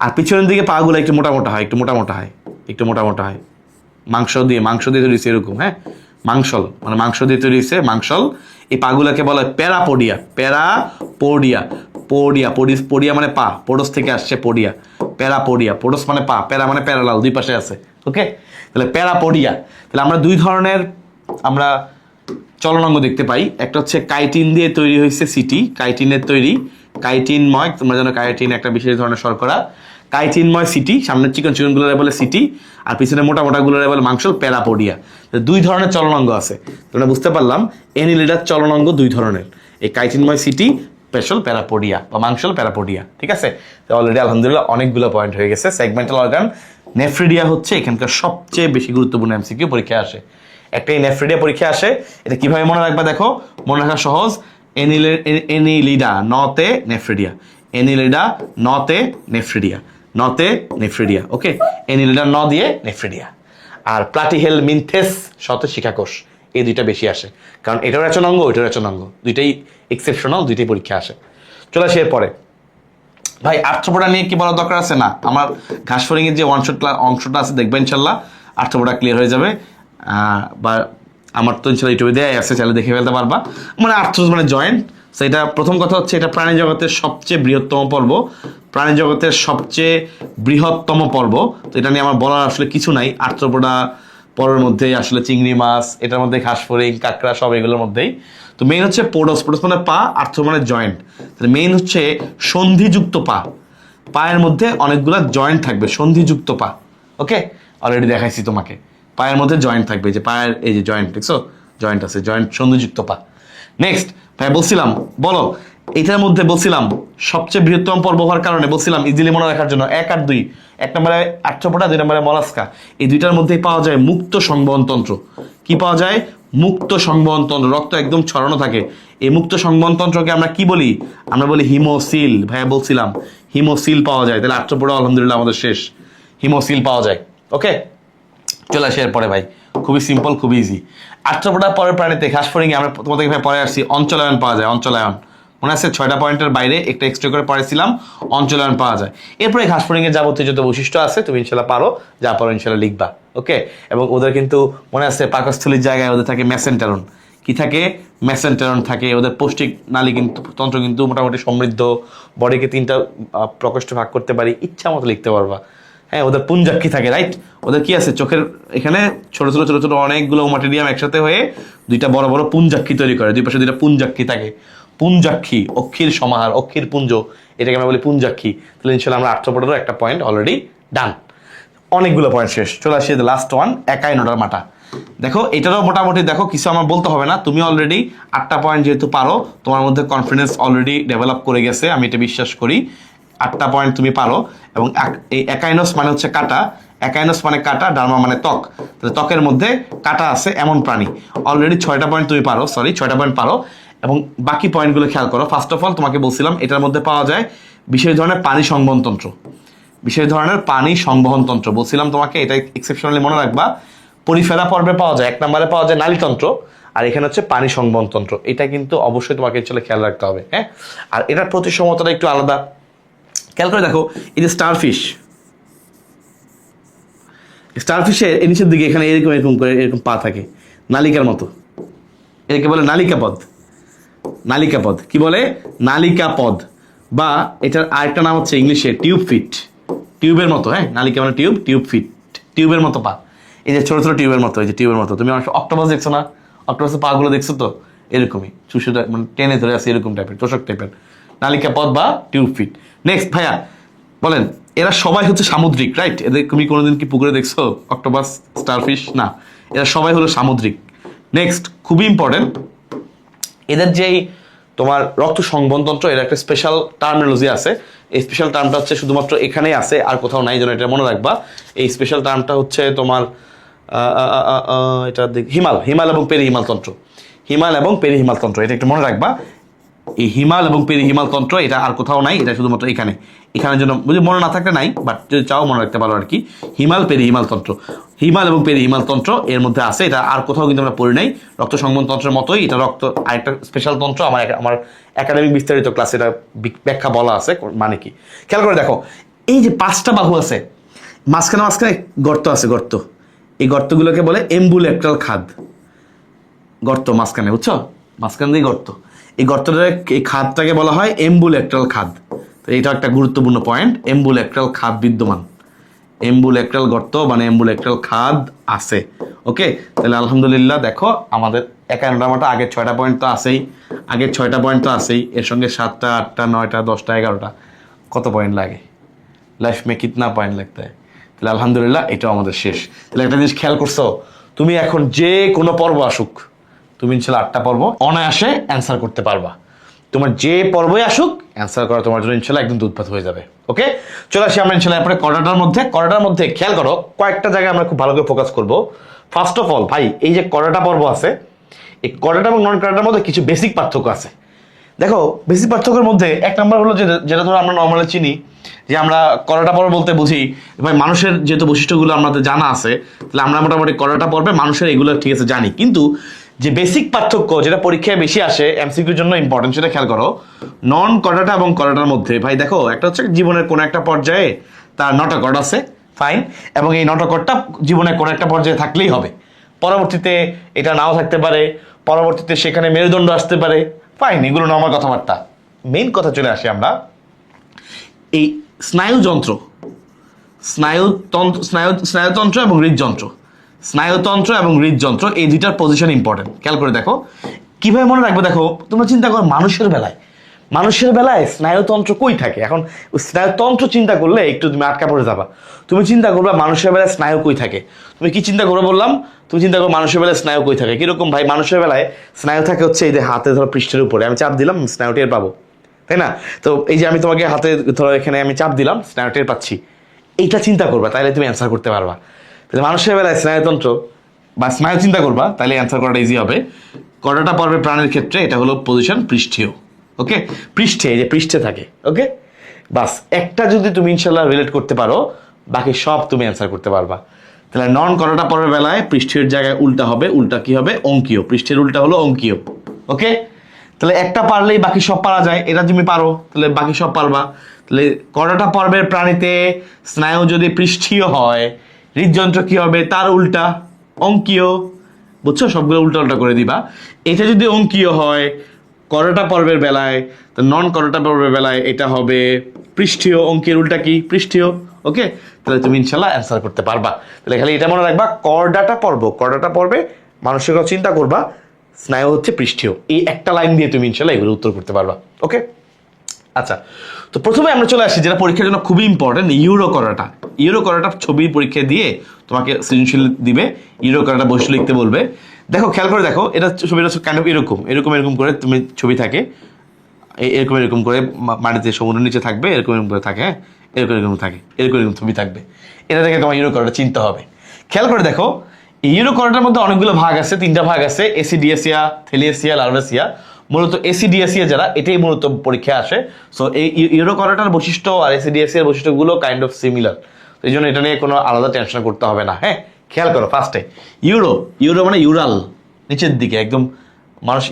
আর পিছনের দিকে পা গুলা একটু মোটা মোটা হয়, মাংস দিয়ে তৈরি হয়েছে এরকম। হ্যাঁ, মাংসল মাংস দিয়ে তৈরি হয়েছে, মাংসল। এই পাগুলাকে বলা হয় প্যারাপোডিয়া। পোডিয়া মানে পা, পোডোস থেকে আসছে পোডিয়া, প্যারাপোডিয়া। পোডোস মানে পা, প্যারা মানে প্যারালাল, দুই পাশে আছে। ওকে, তাহলে প্যারাপোডিয়া। তাহলে আমরা দুই ধরনের আমরা চলনাঙ্গ দেখতে পাই। একটা হচ্ছে কাইটিন দিয়ে তৈরি হয়েছে সিটি, কাইটিনের তৈরি, কাইটিনময়। তোমরা জানো কাইটিন একটা বিশেষ ধরনের শর্করা। কাইটিনময় সিটি, সামনের চিকন গুলো বলে সিটি, আর পিছনে মোটা গুলো বলে মাংসল, প্যারাপোডিয়া। দুই ধরনের চলনাঙ্গ আছে। তোমরা বুঝতে পারলাম অ্যানিলিডার চলনাঙ্গ দুই ধরনের, এই কাইটিনময় সিটি, স্পেশাল প্যারাপোডিয়া বা মাংসল প্যারাপোডিয়া। ঠিক আছে, তো অলরেডি আলহামদুলিল্লাহ অনেকগুলো পয়েন্ট হয়ে গেছে। সেগমেন্টাল অর্গান নেফ্রিডিয়া হচ্ছে এখানকার সবচেয়ে বেশি গুরুত্বপূর্ণ এমসিকিউ পরীক্ষায় আসে। একটা এই নেফ্রিডিয়া পরীক্ষা আসে, এটা কিভাবে মনে রাখবা দেখো, মনে রাখা সহজ। এনিলিডা নতে নেফ্রিডিয়া, এনিলিডা নতে নেফ্রিডিয়া। ওকে, এনিলিডা ন দিয়ে নেফ্রিডিয়া। আর প্লাটিহেলমিনথেস শতে শিখাকোষ, এই দুইটা বেশি আসে, কারণ এটাও রেচনাঙ্গ, ওইটাও রেচনাঙ্গ, দুইটাই এক্সেপশনাল, দুইটাই পরীক্ষা আসে। চলে আসে এরপরে। ভাই আর্থ্রোপোডা নিয়ে কি বলার দরকার আছে? না, আমার ঘাসফড়িং এর যে অংশটা আছে দেখবেন ইনশাল্লাহ আর্থ্রোপোডা ক্লিয়ার হয়ে যাবে। বা আমার তো ইনশাল্লাহ ইউটিউবে দেওয়াই আছে, চাইলে দেখে ফেলতে পারবা। মানে আর্থ্রোস মানে জয়েন্ট। সেটা প্রথম কথা হচ্ছে এটা প্রাণী জগতের সবচেয়ে বৃহত্তম পর্ব, তো এটা নিয়ে আমার বলার আসলে কিছু নাই। আর্থ্রোপোডা পর্বের মধ্যে আসলে চিংড়ি মাছ, এটার মধ্যে ঘাসফড়িং, কাঁকড়া, সব এগুলোর মধ্যেই। তো মেইন হচ্ছে পোডোস মানে পা, আর্থ্রো মানে জয়েন্ট। তাহলে মেইন হচ্ছে সন্ধিযুক্ত পা, পায়ের মধ্যে অনেকগুলা জয়েন্ট থাকবে, সন্ধিযুক্ত পা। ওকে, অলরেডি দেখাইছি তোমাকে, পায়ের মধ্যে জয়েন্ট থাকবে, যে পায়ের এই যে জয়েন্ট, দেখছো জয়েন্ট আছে, জয়েন্ট সন্ধিযুক্ত পা। নেক্সট ভাই বলছিলাম, বলো এটার মধ্যে বলছিলাম সবচেয়ে বৃহত্তম পর্ব হওয়ার কারণে বলছিলাম ইজিলি মনে রাখার জন্য 1 আর 2, 1 নম্বরে আর্থ্রোপোডা, 2 নম্বরে মলাস্কা, এই দুইটার মধ্যেই পাওয়া যায় মুক্ত সংবহন তন্ত্র। কি পাওয়া যায়? মুক্ত সংবহন তন্ত্র, রক্ত একদম ছড়ানো থাকে। এই মুক্ত সংবহন তন্ত্রকে আমরা কি বলি? আমরা বলি হিমোসিল। ভাইয়া বলছিলাম হিমোসিল পাওয়া যায়। তাহলে আর্থ্রোপোডা আলহামদুলিল্লাহ আমাদের শেষ, হিমোসিল পাওয়া যায়। ওকে, চলে আসে এরপরে ভাই, খুবই সিম্পল, খুবই ইজি। আর্থ্রোপোডা পরের প্রাণীতে ঘাসফড়িংয়ে আমরা তোমাদের পরে আসছি অঞ্চলায়ন পাওয়া যায়, অঞ্চলায়ন। মনে আছে 6টা পয়েন্টের বাইরে একটা এক্সট্রা করে পড়েছিলাম, অঞ্চলায়ন পাওয়া যায়। এরপরে ঘাসফড়িংয়ের যাবতীয় যত বৈশিষ্ট্য আছে তুমি ইনশাল্লাহ পারো, যা পারো ইনশাল্লাহ লিখবা। ওকে, এবং ওদের কিন্তু মনে আছে পাকস্থলীর জায়গায় ওদের থাকে মেসেন্টেরন। কি থাকে? মেসেন্টেরন থাকে। ওদের পৌষ্টিক নালী কিন্তু তন্ত্র কিন্তু মোটামুটি সমৃদ্ধ, বডিকে 3টা প্রকোষ্ঠে ভাগ করতে পারি, ইচ্ছা মতো লিখতে পারবা। হ্যাঁ, ওদের পুঞ্জাক্ষী থাকে, রাইট? ওদের কি আছে? চোখের এখানে ছোট ছোট অনেকগুলো ওমাটিডিয়াম একসাথে হয়ে দুইটা বড় বড় পুঞ্জাক্ষী তৈরি করে, দুই পাশে 2টা পুঞ্জাক্ষী থাকে। পুঞ্জাক্ষী, অক্ষীর সমাহার, অক্ষীর পুঞ্জ, এটাকে আমরা বলি পুঞ্জাক্ষী। তাহলে ইনশাল্লাহ আমরা আর্থ্রোপোডারও একটা পয়েন্ট অলরেডি ডান। অনেকগুলো পয়েন্ট শেষ। চলে আসি লাস্ট ওয়ান, একাইনোডার মাটা। দেখো এটারও মোটামুটি দেখো কিছু আমার বলতে হবে না, তুমি অলরেডি 8টা পয়েন্ট যেহেতু পারো, তোমার মধ্যে কনফিডেন্স অলরেডি ডেভেলপ করে গেছে, আমি এটা বিশ্বাস করি। 8টা পয়েন্ট তুমি পারো। এবং এই একাইনোস মানে হচ্ছে কাটা, একাইনোস মানে কাটা, ডার্মা মানে ত্বক। তাহলে ত্বকের মধ্যে কাটা আছে এমন প্রাণী। অলরেডি 6টা পয়েন্ট তুমি পারো, 6টা পয়েন্ট পারো। এবং বাকি পয়েন্টগুলো খেয়াল করো। ফার্স্ট অফ অল তোমাকে বলছিলাম এটার মধ্যে পাওয়া যায় বিশেষ ধরনের পানি সংবহন তন্ত্র, বলছিলাম তোমাকে, এটা এক্সেপশনালি মনে রাখবা। পরিফেরা পর্বে পাওয়া যায়, 1 নম্বরে পাওয়া যায় নালীতন্ত্র, আর এখানে হচ্ছে পানি সংবহন তন্ত্র। এটা কিন্তু অবশ্যই তোমাকে চলে খেয়াল রাখতে হবে। হ্যাঁ, আর এটার প্রতিসমতাটা একটু আলাদা। খেয়াল করে দেখো, এই যে স্টারফিশের নিচের দিকে এখানে এরকম পা থাকে, নালিকার মতো, এটাকে বলে নালিকাপদ। কি বলে? নালিকাপদ। বা এটার আরেকটা নাম হচ্ছে ইংলিশে টিউব ফিট, টিউবের মতো, হ্যাঁ নালিকা মানে টিউব, টিউব ফিট, টিউবের মতো পা, এই যে ছোট ছোট টিউবের মতো, এই যে টিউবের মতো। তুমি অক্টোপাস দেখছো না, অক্টোপাসের পা গুলো দেখছো তো, এরকমই চুষে মানে টেনে ধরে আছে এরকম টাইপের, তোষক টাইপের, নালিকা পথ বা টিউব ফিট। নেক্সট ভাইয়া বলেন, এরা সবাই হচ্ছে সামুদ্রিক, রাইট? এদের তুমি কোনোদিন কি পুকুরে দেখছো অক্টোপাস, স্টারফিশ? না, এরা সবাই হলো সামুদ্রিক। নেক্সট খুবই ইম্পর্টেন্ট, এদের যেই তোমার রক্ত সংবহনতন্ত্র, এর একটা স্পেশাল টার্মিনোলজি আছে। এই স্পেশাল টার্মটা হচ্ছে শুধুমাত্র এখানেই আছে, আর কোথাও নাই, যেন এটা মনে রাখবা। এই স্পেশাল টার্মটা হচ্ছে তোমার এটা হিমাল, হিমাল এবং পেরিহিমাল তন্ত্র, হিমাল এবং পেরিহিমাল তন্ত্র, এটা একটু মনে রাখবা। এই হিমাল এবং পেরিহিমাল তন্ত্র এটা আর কোথাও নাই, এটা শুধুমাত্র এখানে, এখানের জন্য যদি মনে না থাকলে নাই, বাট যদি চাও মনে রাখতে পারো আর কি। হিমাল পেরিহিমাল তন্ত্র, হিমাল এবং পেরিহিমাল তন্ত্র এর মধ্যে আছে, এটা আর কোথাও কিন্তু আমরা পড়ি নাই। রক্ত সংবহন তন্ত্রের মতোই এটা রক্ত আরেকটা স্পেশাল তন্ত্র, আমার একাডেমিক বিস্তারিত ক্লাসে এটা ব্যাখ্যা বলা আছে মানে কি। খেয়াল করে দেখো, এই যে 5টা বাহু আছে, মাঝখানে মাঝখানে গর্ত আছে, গর্ত, এই গর্তগুলোকে বলে এম্বুলেক্ট্রাল খাদ, গর্ত মাঝখানে, বুঝছো, মাঝখান দিয়ে গর্ত, এই গর্তটা, এই খাদটাকে বলা হয় এম্বুলেক্ট্রাল খাদ। তো এটা একটা গুরুত্বপূর্ণ পয়েন্ট, এম্বুলেক্ট্রাল খাদ বিদ্যমান, এম্বুলেক্ট্রাল গর্ত মানে এম্বুলেক্ট্রাল খাদ আছে। ওকে, তাহলে আলহামদুলিল্লাহ দেখো আমাদের একাডেমাটা আগের 6টা পয়েন্ট তো আছেই, আগের 6টা পয়েন্ট তো আছেই, এর সঙ্গে 7টা 8টা 9টা 10টা 11টা, কত পয়েন্ট লাগে, লাইফ মে কিতনা পয়েন্ট লাগতে হয়। তাহলে আলহামদুলিল্লাহ এটাও আমাদের শেষ। তাহলে একটা জিনিস খেয়াল করছো, তুমি এখন যে কোনো পর্ব আসুক, তুমি ইনশাল্লাহ 8টা পর্ব অনায়াসে অ্যান্সার করতে পারবা। তোমার যে পর্বই আসুক অ্যান্সার করা তোমার জন্য ইনশাল্লাহ একদম দুধপাত হয়ে যাবে। ওকে, চলে আসি আমরা ইনশাল্লাহ এরপরে করাটার মধ্যে খেয়াল করো কয়েকটা জায়গায় আমরা খুব ভালো করে ফোকাস করব। ফার্স্ট অফ অল ভাই, এই যে করাটা পর্ব আছে, এই করাটা এবং নন করাটার মধ্যে কিছু বেসিক পার্থক্য আছে। দেখো বেসিক পার্থক্যের মধ্যে এক নম্বর হলো যেটা ধরো আমরা নর্মালি চিনি, যে আমরা করাটা পর্ব বলতে বুঝি ভাই মানুষের যেহেতু বৈশিষ্ট্যগুলো আমাদের জানা আছে, তাহলে আমরা মোটামুটি করাটা পর্বে মানুষের এগুলো ঠিক আছে জানি। কিন্তু যে বেসিক পার্থক্য যেটা পরীক্ষায় বেশি আসে, এমসিকিউর জন্য ইম্পর্টেন্ট, সেটা খেয়াল করো। নন করাটা এবং করাটার মধ্যে ভাই দেখো, একটা হচ্ছে জীবনের কোনো একটা পর্যায়ে তার নটাকট আছে, ফাইন, এবং এই নটাকটটা জীবনের কোনো একটা পর্যায়ে থাকলেই হবে, পরবর্তীতে এটা নাও থাকতে পারে, পরবর্তীতে সেখানে মেরুদণ্ড আসতে পারে, ফাইন, এগুলো নর্মাল কথাবার্তা। মেইন কথা চলে আসে আমরা এই স্নায়ুযন্ত্র, স্নায়ুতন্ত্র এবং হৃদযন্ত্র, স্নায়ুতন্ত্র এবং হৃদযন্ত্র, এই দুইটার পজিশন ইম্পর্টেন্ট। খেয়াল করে দেখো কিভাবে মনে রাখবে। দেখো তোমরা চিন্তা করো মানুষের বেলায় স্নায়ুতন্ত্র কই থাকে। এখন স্নায়ুতন্ত্র চিন্তা করলে একটু তুমি আটকা পড়ে যাবা। তুমি চিন্তা করবে মানুষের বেলায় স্নায়ু কই থাকে, তুমি কি চিন্তা করবে বললাম, তুমি চিন্তা করো মানুষের বেলায় স্নায়ু কই থাকে। কিরকম ভাই, মানুষের বেলায় স্নায়ু থাকে হচ্ছে এই যে হাতে ধরো পৃষ্ঠের উপরে, আমি চাপ দিলাম স্নায়ু টের পাবো, তাই না? তো এই যে আমি তোমাকে হাতে ধরো এখানে আমি চাপ দিলাম, স্নায়ু টের পাচ্ছি, এইটা চিন্তা করবা, তাহলে তুমি অ্যান্সার করতে পারবা। তাহলে মানুষের বেলায় স্নায়ুতন্ত্র বা স্নায়ু চিন্তা করবা, তাহলে অ্যান্সার করাটা ইজি হবে। করাটা পর্বের প্রাণীর ক্ষেত্রে এটা হলো পজিশন পৃষ্ঠীয়। ওকে, পৃষ্ঠে, এই যে পৃষ্ঠে থাকে। ওকে, বাস একটা যদি তুমি ইনশাল্লাহ রিলেট করতে পারো, বাকি সব তুমি অ্যান্সার করতে পারবা। তাহলে নন করাটা পর্বের বেলায় পৃষ্ঠের জায়গায় উল্টা হবে, উল্টা কি হবে, অঙ্কীয়, পৃষ্ঠের উল্টা হলো অঙ্কীয়। ওকে, তাহলে একটা পারলেই বাকি সব পারা যায়, এটা তুমি পারো তাহলে বাকি সব পারবা। তাহলে করাটা পর্বের প্রাণীতে স্নায়ু যদি পৃষ্ঠীয় হয়, হৃদযন্ত্র কি হবে, তার উল্টা অঙ্কীয়, বুঝছো, সবগুলো উল্টা উল্টা করে দিবা। এটা যদি অঙ্কীয় হয় করাটা পর্বের বেলায়, তো নন করাটা পর্বের বেলায় এটা হবে পৃষ্ঠীয়, অঙ্কের উল্টা কি, পৃষ্ঠীয়। ওকে, তাহলে তুমি ইনশাল্লাহ অ্যান্সার করতে পারবা। তাহলে খালি এটা মনে রাখবা, করডাটা পর্বে মানুষের কথা চিন্তা করবা, স্নায়ু হচ্ছে পৃষ্ঠীয়, এই একটা লাইন দিয়ে তুমি ইনশাল্লাহ এগুলো উত্তর করতে পারবা। ওকে, আচ্ছা, তো প্রথমে আমরা চলে আসি যেটা পরীক্ষার জন্য খুবই ইম্পর্টেন্ট, ইউরো করাটা ছবির পরীক্ষা দিয়ে তোমাকে সৃজনশীল দিবে, ইউরো করাটা বসে লিখতে বলবে। দেখো খেয়াল করে দেখো, এটা ছবিটা কাইন্ড অফ এরকম করে তুমি ছবি থাকে, এরকম করে মাটিতে সমুদ্রের নিচে থাকবে, এরকম করে থাকে, হ্যাঁ এরকম থাকে, এরকম ছবি থাকবে। এটা থেকে তোমার ইউরো করাটা চিনতে হবে। খেয়াল করে দেখো, ইউরো করাটার মধ্যে অনেকগুলো ভাগ আছে, 3টা ভাগ আছে, এসিডিএসিয়া, থেলিয়েসিয়া, লার্ভেসিয়া। মূলত এসিডিএসিয়া যারা, এটাই মূলত পরীক্ষায় আসে। সো এই ইউরো করাটার বৈশিষ্ট্য আর এসিডিএসিয়ার বৈশিষ্ট্যগুলো কাইন্ড অফ সিমিলার, এই জন্য এটা নিয়ে কোনো আলাদা টেনশন করতে হবে না। হ্যাঁ, খেয়াল করো ফার্স্টে ইউরো মানে ইউরাল, নিচের দিকে একদম, মানুষ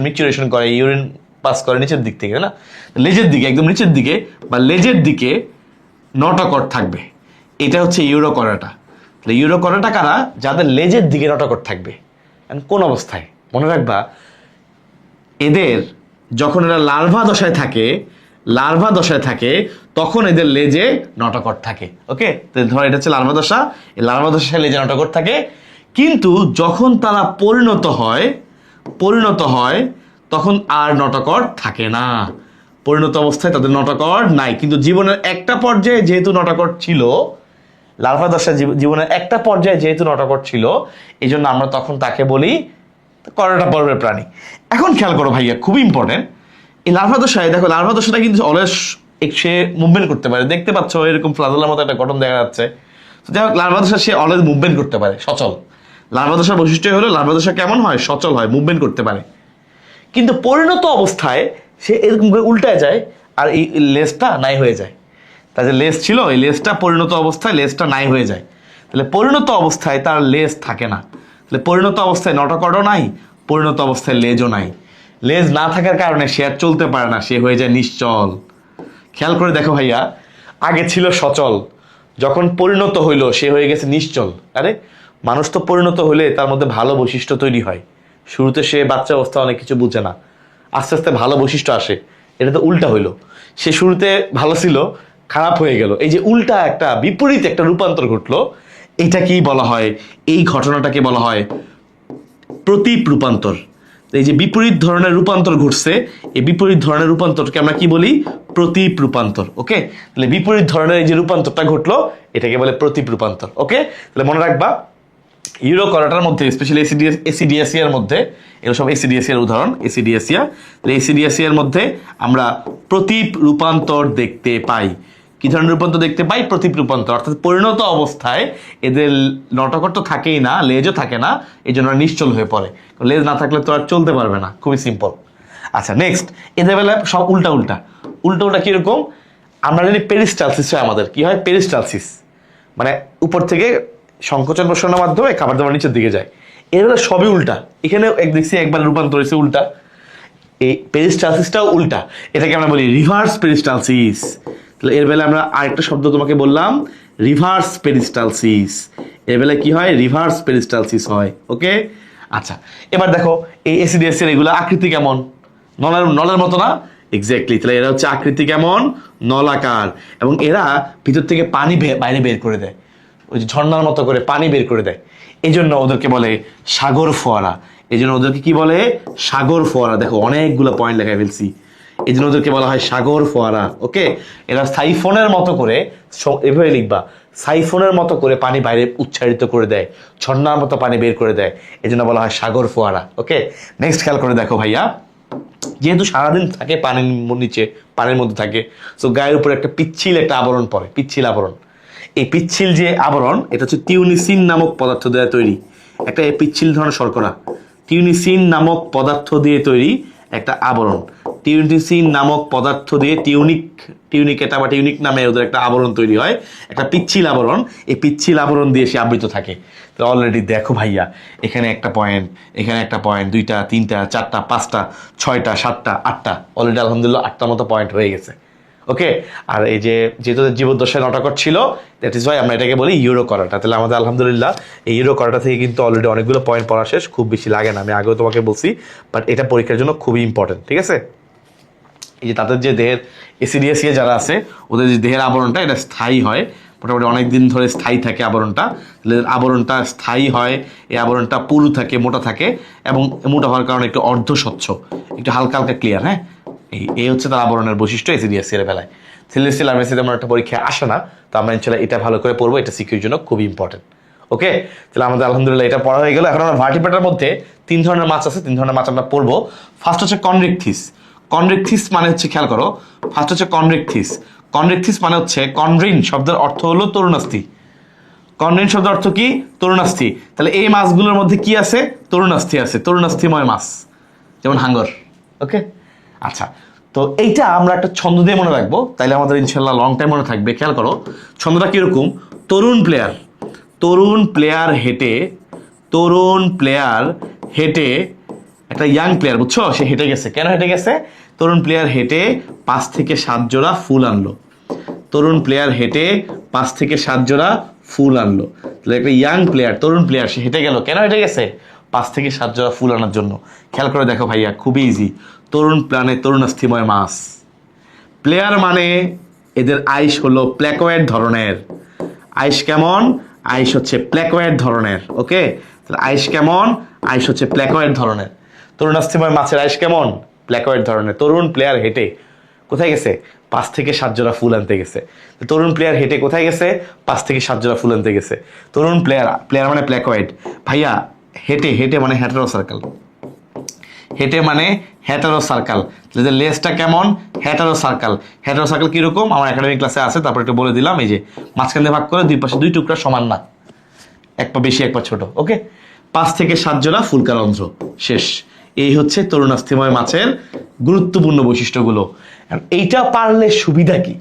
মিকচুরেশন করে, ইউরিন পাস করে নিচের দিক থেকে, না লেজের দিকে, একদম নিচের দিকে বা লেজের দিকে নটাকট থাকবে, এটা হচ্ছে ইউরো করাটা। তাহলে ইউরো করাটা কারা, যাদের লেজের দিকে নটাকট থাকবে। কোন অবস্থায় মনে রাখবা, এদের যখন এরা লার্ভা দশায় থাকে লার্ভা দশায় থাকে তখন এদের লেজে নটকট থাকে। ওকে, তো ধর এটা হচ্ছে লার্ভা দশা, এই লার্ভা দশায় লেজে নটকট থাকে। কিন্তু যখন তারা পরিণত হয় তখন আর নটকট থাকে না। পরিণত অবস্থায় তাদের নটকট নাই, কিন্তু জীবনের একটা পর্যায়ে যেহেতু নটকট ছিল, লার্ভা দশা জীবনের একটা পর্যায়ে যেহেতু নটকট ছিল, এই জন্য আমরা তখন তাকে বলি করোটা পর্বের প্রাণী। এখন খেয়াল করো ভাইয়া, খুবই ইম্পর্টেন্ট, এই লার্ভা দশায় দেখো, লার্ভা দশাটা কিন্তু অলওয়েজ সে মুভমেন্ট করতে পারে। দেখতে পাচ্ছ এরকম ফ্লাজেলার মতো একটা গঠন দেখা যাচ্ছে। তো যাই হোক, লার্ভা দশা সে অলওয়েজ মুভমেন্ট করতে পারে, সচল। লার্ভা দশার বৈশিষ্ট্য হলো লার্ভা দশা কেমন হয়, সচল হয়, মুভমেন্ট করতে পারে। কিন্তু পরিণত অবস্থায় সে এরকম করে উল্টায় যায় আর এই লেজটা নাই হয়ে যায়। তার যে লেজ ছিল, এই লেজটা পরিণত অবস্থায় লেজটা নাই হয়ে যায়। তাহলে পরিণত অবস্থায় তার লেজ থাকে না। তাহলে পরিণত অবস্থায় নটকটও নাই, পরিণত অবস্থায় লেজও নাই। লেজ না থাকার কারণে সে আর চলতে পারে না, সে হয়ে যায় নিশ্চল। খেয়াল করে দেখো ভাইয়া, আগে ছিল সচল, যখন পরিণত হইলো সে হয়ে গেছে নিশ্চল। আরে মানুষ তো পরিণত হলে তার মধ্যে ভালো বৈশিষ্ট্য তৈরি হয়। শুরুতে সে বাচ্চা অবস্থা অনেক কিছু বুঝে না, আস্তে আস্তে ভালো বৈশিষ্ট্য আসে। এটা তো উল্টা হইলো, সে শুরুতে ভালো ছিল, খারাপ হয়ে গেল। এই যে উল্টা একটা বিপরীত একটা রূপান্তর ঘটলো, এটাকেই বলা হয়, এই ঘটনাটাকে বলা হয় প্রতীপ রূপান্তর। এই যে বিপরীত ধরনের রূপান্তর ঘটছে, এই বিপরীত ধরনের রূপান্তরকে আমরা কি বলি, প্রতীপ রূপান্তর। ওকে, তাহলে বিপরীত ধরনের এই যে রূপান্তরটা ঘটলো, এটাকে বলে প্রতীপ রূপান্তর। ওকে, তাহলে মনে রাখবা, ইউরোকরাটার মধ্যে স্পেশালি এসিডিয়াসিয়ার মধ্যে, এগুলো সব এসিডিয়াসিয়ার উদাহরণ, এসিডিয়াসিয়া। তাহলে এসিডিয়াসিয়ার মধ্যে আমরা প্রতীপ রূপান্তর দেখতে পাই। কি ধরনের রূপান্তর দেখতে পাই, প্রতীপ রূপান্তর। অর্থাৎ পরিণত অবস্থায় এদের নটকট তো থাকেই না, লেজও থাকে না, এই জন্য নিশ্চল হয়ে পড়ে। লেজ না থাকলে তো আর চলতে পারবে না, খুবই সিম্পল। আচ্ছা, নেক্সট, এদের বেলায় সব উল্টা উল্টা। উল্টা উল্টা কিরকম, আমরা জানি পেরিস্টালসিস হয়, আমাদের কি হয়, পেরিস্টালসিস মানে উপর থেকে সংকোচন প্রসারণের মাধ্যমে খাবার দাবার নিচের দিকে যায়। এর বেলা সবই উল্টা। এখানে দেখছি একবার রূপান্তর হয়েছে উল্টা, এই পেরিস্টালসিসটাও উল্টা, এটাকে আমরা বলি রিভার্স পেরিস্টালসিস। তাহলে এর বেলায় আমরা আরেকটা শব্দ তোমাকে বললাম, রিভার্স পেরিস্টালসিস। এর বেলায় কি হয়, রিভার্স পেরিস্টালসিস হয়। ওকে, আচ্ছা, এবার দেখো এই এসিডিএসির এগুলো আকৃতি কেমন, নলের মতো না? এক্স্যাক্টলি। তাহলে এরা হচ্ছে আকৃতি কেমন, নলাকার, এবং এরা ভিতর থেকে পানি বাইরে বের করে দেয়, ওই যে ঝর্ণার মতো করে পানি বের করে দেয়। এই জন্য ওদেরকে বলে সাগর ফোয়ারা। এই জন্য ওদেরকে কি বলে, সাগর ফোয়ারা। দেখো অনেকগুলো পয়েন্ট লেখায় ফেলছি, এই জন্য ওদেরকে বলা হয় সাগর ফোয়ারা। ওকে, এরা সাইফোনের মতো করে, এভাবে লিখবা, সাইফোনের মতো করে পানি বাইরে উচ্চারিত করে দেয়, ঝর্ণার মতো পানি বের করে দেয়, এই জন্য বলা হয় সাগর ফোয়ারা। ওকে, নেক্সট খেয়াল করে দেখো ভাইয়া, যেহেতু সারাদিন থাকে পানির নিচে, পানির মধ্যে থাকে, তো গায়ের উপরে একটা পিচ্ছিল একটা আবরণ পড়ে, পিচ্ছিল আবরণ। এই পিচ্ছিল যে আবরণ, এটা হচ্ছে টিউনিসিন নামক পদার্থ দিয়ে তৈরি, একটা পিচ্ছিল ধরনের শর্করা, টিউনিসিন নামক পদার্থ দিয়ে তৈরি একটা আবরণ। টিউনিসিন নামক পদার্থ দিয়ে টিউনিকেটা বা টিউনিক নামে ওদের একটা আবরণ তৈরি হয়, একটা পিচ্ছিল আবরণ। এই পিচ্ছিল আবরণ দিয়ে সে আবৃত থাকে। তো অলরেডি দেখো ভাইয়া, এখানে একটা পয়েন্ট, এখানে একটা পয়েন্ট, 2টা 3টা 4টা 5টা 6টা 7টা 8টা, অলরেডি আলহামদুলিল্লাহ 8টার মতো পয়েন্ট হয়ে গেছে। ওকে, আর এই যে যেহেতু জীবদ্দশায় নটকট ছিল, দ্যাট ইজ ওয়াই আমরা এটাকে বলি ইউরোকরাটা। তাহলে আমাদের আলহামদুলিল্লাহ এই ইউরোকরাটা থেকে কিন্তু অলরেডি অনেকগুলো পয়েন্ট পড়া শেষ, খুব বেশি লাগে না, আমি আগেও তোমাকে বলছি, বাট এটা পরীক্ষার জন্য খুবই ইম্পর্টেন্ট। ঠিক আছে, এই যে তাদের যে দেহের এসিডিএসিয়া যারা আছে, ওদের যে দেহের আবরণটা, এটা স্থায়ী হয়, মোটামুটি অনেক দিন ধরে স্থায়ী থাকে আবরণটা। আবরণটা স্থায়ী হয়, এই আবরণটা পুরু থাকে, মোটা থাকে, এবং মোটা হওয়ার কারণে একটু অর্ধস্বচ্ছ, একটু হালকা হালকা ক্লিয়ার। হ্যাঁ, এই হচ্ছে তার আবরণের বৈশিষ্ট্য এসিডিএসির বেলায়। সেলেস্টিয়াল আর্মিসি তেমন একটা পরীক্ষা আসে না, তো আমরা ইনশাল্লাহ এটা ভালো করে পড়বো, এটা সিকিউর জন্য খুবই ইম্পর্টেন্ট। ওকে, তাহলে আমাদের আলহামদুলিল্লাহ এটা পড়া হয়ে গেল। এখন আমরা ভার্টিব্রেটের মধ্যে 3 ধরনের মাছ আছে, 3 ধরনের মাছ আমরা পড়বো। ফার্স্ট হচ্ছে কনরিকথিস। কনরিকথিস মানে হচ্ছে, খেয়াল করো, ফার্স্ট হচ্ছে কনরিকথিস। কনরিকথিস মানে হচ্ছে, কনরিন শব্দের অর্থ হলো তরুণাস্থি। কনরিন শব্দের অর্থ কি, তরুণাস্থি। তাহলে এই মাছগুলোর মধ্যে কি আছে, তরুণাস্থি আছে, তরুণাস্থিময় মাছ, যেমন হাঙ্গর। ওকে, আচ্ছা, তো এইটা আমরা একটা ছন্দ দিয়ে মনে রাখবো, তাইলে আমাদের ইনশাল্লাহ লং টাইম মনে থাকবে। খেয়াল করো ছন্দটা কিরকম, তরুণ প্লেয়ার হেঁটে একটা ইয়াং প্লেয়ার, বুঝছো, সে হেঁটে গেছে। কেন হেঁটে গেছে, তরুণ প্লেয়ার হেঁটে 5 থেকে 7 জোড়া ফুল আনলো। তরুণ প্লেয়ার হেঁটে 5 থেকে 7 জোড়া ফুল আনলো। তাহলে একটা ইয়াং প্লেয়ার, তরুণ প্লেয়ার, সে হেঁটে গেল, কেন হেঁটে গেছে, 5 থেকে 7 জোড়া ফুল আনার জন্য। খেয়াল করে দেখো ভাইয়া, খুবই ইজি, তরুণ প্রাণে তরুণাস্থিময় মাছ, প্লেয়ার মানে এদের আইস হলো প্ল্যাকোয়েড ধরনের। আইস কেমন? আইস হচ্ছে প্ল্যাকোয়েড ধরনের। ওকে, তাহলে আইস কেমন? আইস হচ্ছে প্ল্যাকোয়েড ধরনের। তরুণাস্থিময় মাছের আইস কেমন? প্ল্যাকোয়েড ধরনের। তরুণ প্লেয়ার হেঁটে কোথায় গেছে? 5 থেকে 7 জোড়া ফুল আনতে গেছে। তরুণ প্লেয়ার হেঁটে কোথায় গেছে? 5 থেকে 7 জোড়া ফুল আনতে গেছে। তরুণ প্লেয়ার মানে প্ল্যাকোয়েড। ভাইয়া হেঁটে মানে হ্যাটারো সার্কেল। হেঁটে মানে হ্যাটারো সার্কেল। লেজটা কেমন? Hetero circle. হ্যাটারো সার্কেল কিরকম আমার একাডেমিক ক্লাসে আছে, তারপর একটু বলে দিলাম। এই যে মাঝখান দিয়ে ভাগ করে দুই পাশে 2 টুকরা সমান না, এক পা বেশি এক পা ছোট। ওকে, 5 থেকে 7 জোড়া ফুলকা রন্ধ্র। শেষ। এই হচ্ছে তরুণাস্থিময় মাছের গুরুত্বপূর্ণ বৈশিষ্ট্যগুলো। এইটা পারলে সুবিধা কি?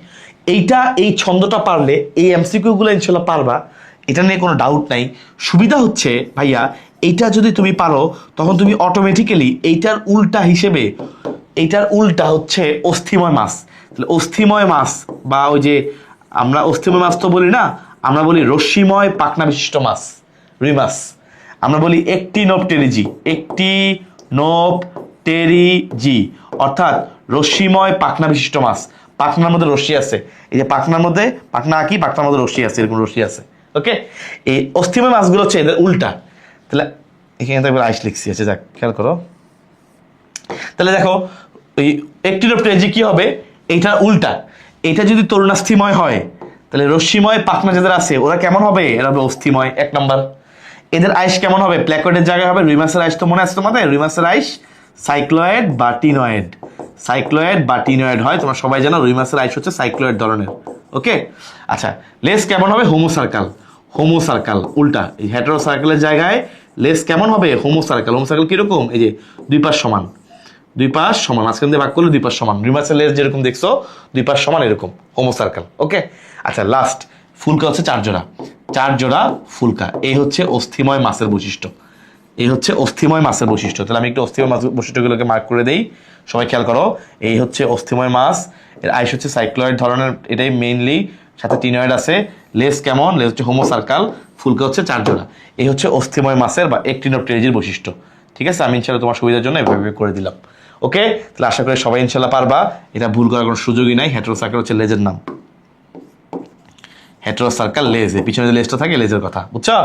এই ছন্দটা পারলে এই এমসিকিউ গুলো ইনশাল্লাহ পারবা, এটা নিয়ে কোনো ডাউট নাই। সুবিধা হচ্ছে ভাইয়া এইটা যদি তুমি পারো তখন তুমি অটোমেটিক্যালি এইটার উল্টা হচ্ছে অস্থিময় মাছ। তাহলে অস্থিময় মাছ বা ওই যে আমরা অস্থিময় মাছ তো বলি না, আমরা বলি রশ্মিময় পাখনা বিশিষ্ট মাছ, রুই মাছ। আমরা বলি একটিনোপটেরিজি, অর্থাৎ রশ্মিময় পাখনা বিশিষ্ট মাছ। পাখনার মধ্যে রশ্মি আছে, এই যে পাখনার মধ্যে পাখনা আঁকি, পাখনার মধ্যে রশ্মি আছে, এরকম রশ্মি আছে। ওকে, এই অস্থিময় মাছগুলো হচ্ছে এদের উল্টা। তাহলে এখানে তো একবার আইস লিখছি, আছে, যাক খেয়াল করো। তাহলে দেখো ওই একটিনোপটেরিজি কি হবে? এইটার উল্টা। এটা যদি তরুণাস্থিময় হয় তাহলে রশ্মিময় পাখনা যাদের আছে ওরা কেমন হবে? এরা হবে অস্থিময়। 1 নাম্বার। এদের আইস কেমন হবে? প্ল্যাকয়েডের জায়গায় হবে রুই মাছের আইস। তো মনে আছে তোমাদের রুই মাছের আইস সাইক্লয়েড বা টিনয়েড। সাইক্লয়েড বা টিনয়েড হয়, তোমরা সবাই জানো রুই মাছের আইস হচ্ছে সাইক্লয়েড ধরনের। ওকে, আচ্ছা, লেস কেমন হবে? হোমো সার্কেল উল্টা। এই হেটারো সার্কেলের জায়গায় লেস কেমন হবে? Homo circle. হোমো সার্কেল কিরকম? এই যে 2 পাশ সমান, মাঝখান দিয়ে ভাগ করলে 2 পাশ সমান। রুই মাছের লেস যেরকম দেখছো 2 পাশ সমান, এরকম হোমো সার্কেল। ওকে, আচ্ছা, লাস্ট ফুলকা হচ্ছে 4 জোড়া। 4 জোড়া ফুলকা। এই হচ্ছে অস্থিময় মাছের বৈশিষ্ট্য। তাহলে আমি একটু অস্থিময় মাছ বৈশিষ্ট্যগুলোকে মার্ক করে দেই, সবাই খেয়াল করো। এই হচ্ছে অস্থিময় মাছ, এর আইস হচ্ছে সাইক্লয়েড ধরনের, এটাই মেইনলি, সাথে টিনয়েড আছে। লেস কেমন? লেস হচ্ছে হোমো সার্কেল। ফুলকা হচ্ছে 4 জোড়া। এই হচ্ছে অস্থিময় মাছের বা একটিনোপটেরিজির বৈশিষ্ট্য। ঠিক আছে, আমি ইনশাল্লাহ তোমার সুবিধার জন্য এভাবে করে দিলাম। ওকে, তাহলে আশা করি সবাই ইনশাল্লাহ পারবা, এটা ভুল করার কোনো সুযোগই নাই। হেটারো সার্কেল হচ্ছে লেজের নাম। হেটারো সার্কেল লেজ, পিছনে যে লেজটা থাকে লেজের কথা, বুঝছো?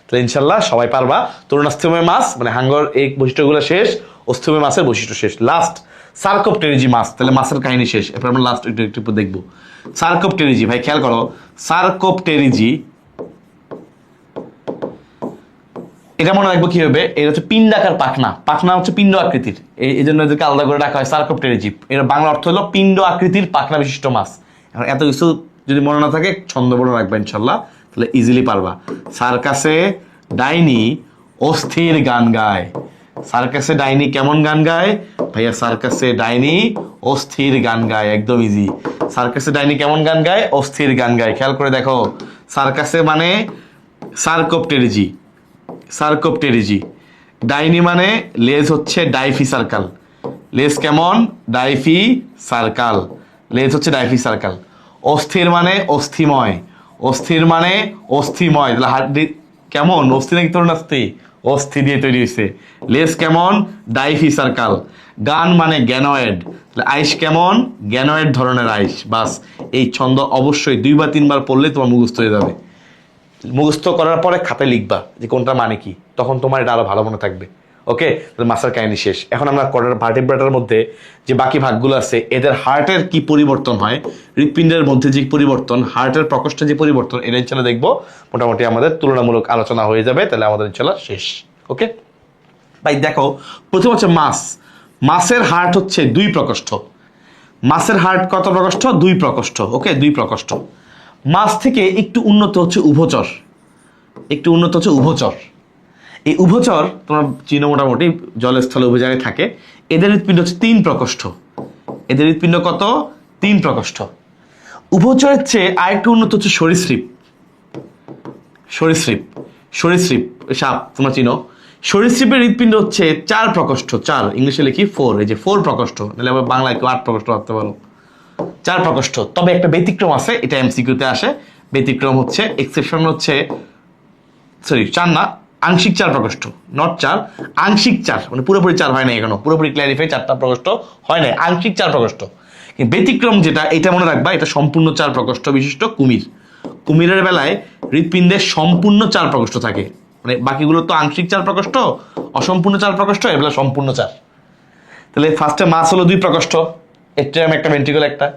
তাহলে ইনশাল্লাহ সবাই পারবা। তরুণাস্থিময় মাছ মানে হাঙ্গর এই বৈশিষ্ট্যগুলো শেষ, অস্থিময় মাছের বৈশিষ্ট্য শেষ। লাস্ট সার্কোপটেরিজি মাছ। তাহলে মাছের কাহিনী শেষ, এরপর আমরা লাস্ট একটু দেখবো সার্কোপটেরিজি। ভাই খেয়াল করো, সার্কোপটেরিজি এটা মনে রাখবো কি হবে? এটা হচ্ছে পিণ্ডাকার পাখনা হচ্ছে পিণ্ড আকৃতির, এই জন্য এদেরকে আলাদা করে রাখা হয় সার্কোপটেরিজি। এর বাংলা অর্থ হলো পিণ্ড আকৃতির পাখনা বিশিষ্ট মাছ। এখন এত কিছু যদি মনে না থাকে ছন্দ মনে রাখবা ইনশাল্লাহ, তাহলে ইজিলি পারবা। সার্কাসে ডাইনি অস্থির গান গায়। সার্কাসে ডাইনি কেমন গান গায়? ভাইয়া সার্কাসে ডাইনি অস্থির গান গায়, একদম ইজি। সার্কাসে ডাইনি কেমন গান গায়? অস্থির গান গায়। খেয়াল করে দেখো, সার্কাসে মানে সার্কোপটেরিজি, ডাইনি মানে লেজ হচ্ছে ডাইফি সার্কেল। লেজ কেমন? DYFI circle. লেজ হচ্ছে ডাইফি সার্কেল। অস্থির মানে অস্থিময়, তাহলে হাড্ডি কেমন? অস্থি নাকি তরুণাস্থি? অস্থি দিয়ে তৈরি হয়েছে। লেজ কেমন? DYFI circle. গান মানে গ্যানয়েড। তাহলে আইস কেমন? গ্যানয়েড ধরনের আইস। বাস, এই ছন্দ অবশ্যই 2 বা 3 বার পড়লে তোমার মুখস্থ হয়ে যাবে। মুখস্থ করার পরে খাতায় লিখবা যে কোনটা মানে কি, তখন তোমার এটা আরো ভালো মনে থাকবে। ওকে, তাহলে মাছের কাহিনী শেষ। এখন আমরা ভার্টিব্রেটার মধ্যে যে বাকি ভাগগুলো আছে এদের হার্টের কি পরিবর্তন হয়, হৃৎপিণ্ডের মধ্যে যে পরিবর্তন, হার্টের প্রকোষ্ঠে যে পরিবর্তন, এটা ইনশাল্লাহ দেখবো। মোটামুটি আমাদের তুলনামূলক আলোচনা হয়ে যাবে, তাহলে আমাদের ইনশাল্লাহ শেষ। ওকে ভাই, দেখো প্রথম হচ্ছে মাছের হার্ট হচ্ছে 2 প্রকোষ্ঠ। মাছের হার্ট কত প্রকোষ্ঠ? 2 প্রকোষ্ঠ। ওকে, 2 প্রকোষ্ঠ। মাছ থেকে একটু উন্নত হচ্ছে উভচর। এই উভচর তোমরা চিনো মোটামুটি, জলের স্থলে উভয় জায়গায় থাকে। এদের হৃৎপিণ্ড হচ্ছে 3 প্রকোষ্ঠ। এদের হৃৎপিণ্ড কত? 3 প্রকোষ্ঠ। উভচরের চেয়ে আরেকটু উন্নত হচ্ছে সরীসৃপ, সাপ তোমরা চিনো। সরীসৃপের হৃৎপিণ্ড হচ্ছে 4 প্রকোষ্ঠ। 4 ইংলিশে লিখি 4, এই যে 4 প্রকোষ্ঠ, নাহলে আবার বাংলায় কেউ 8 প্রকোষ্ঠ ভাবতে পারো। 4 প্রকোষ্ঠ। তবে একটা ব্যতিক্রম আছে, এটা এমসিকিউতে আসে। ব্যতিক্রম হচ্ছে, এক্সেপশন হচ্ছে, 4 না, আংশিক 4 প্রকোষ্ঠ, নট 4, আংশিক 4, মানে পুরোপুরি 4 হয় না এখনো, পুরোপুরি ক্ল্যারিফাই 4টা প্রকোষ্ঠ হয় না, আংশিক 4 প্রকোষ্ঠ। ব্যতিক্রম যেটা, এটা মনে রাখবা, এটা সম্পূর্ণ 4 প্রকোষ্ঠ বিশিষ্ট কুমির। কুমিরের বেলায় হৃৎপিণ্ডের সম্পূর্ণ 4 প্রকোষ্ঠ থাকে, মানে বাকিগুলো তো আংশিক 4 প্রকোষ্ঠ, অসম্পূর্ণ 4 প্রকোষ্ঠ, এগুলো সম্পূর্ণ 4। তাহলে ফার্স্টে মাছ হলো 2 প্রকোষ্ঠ, এট্রিয়াম একটা, ভেন্ট্রিকল একটা।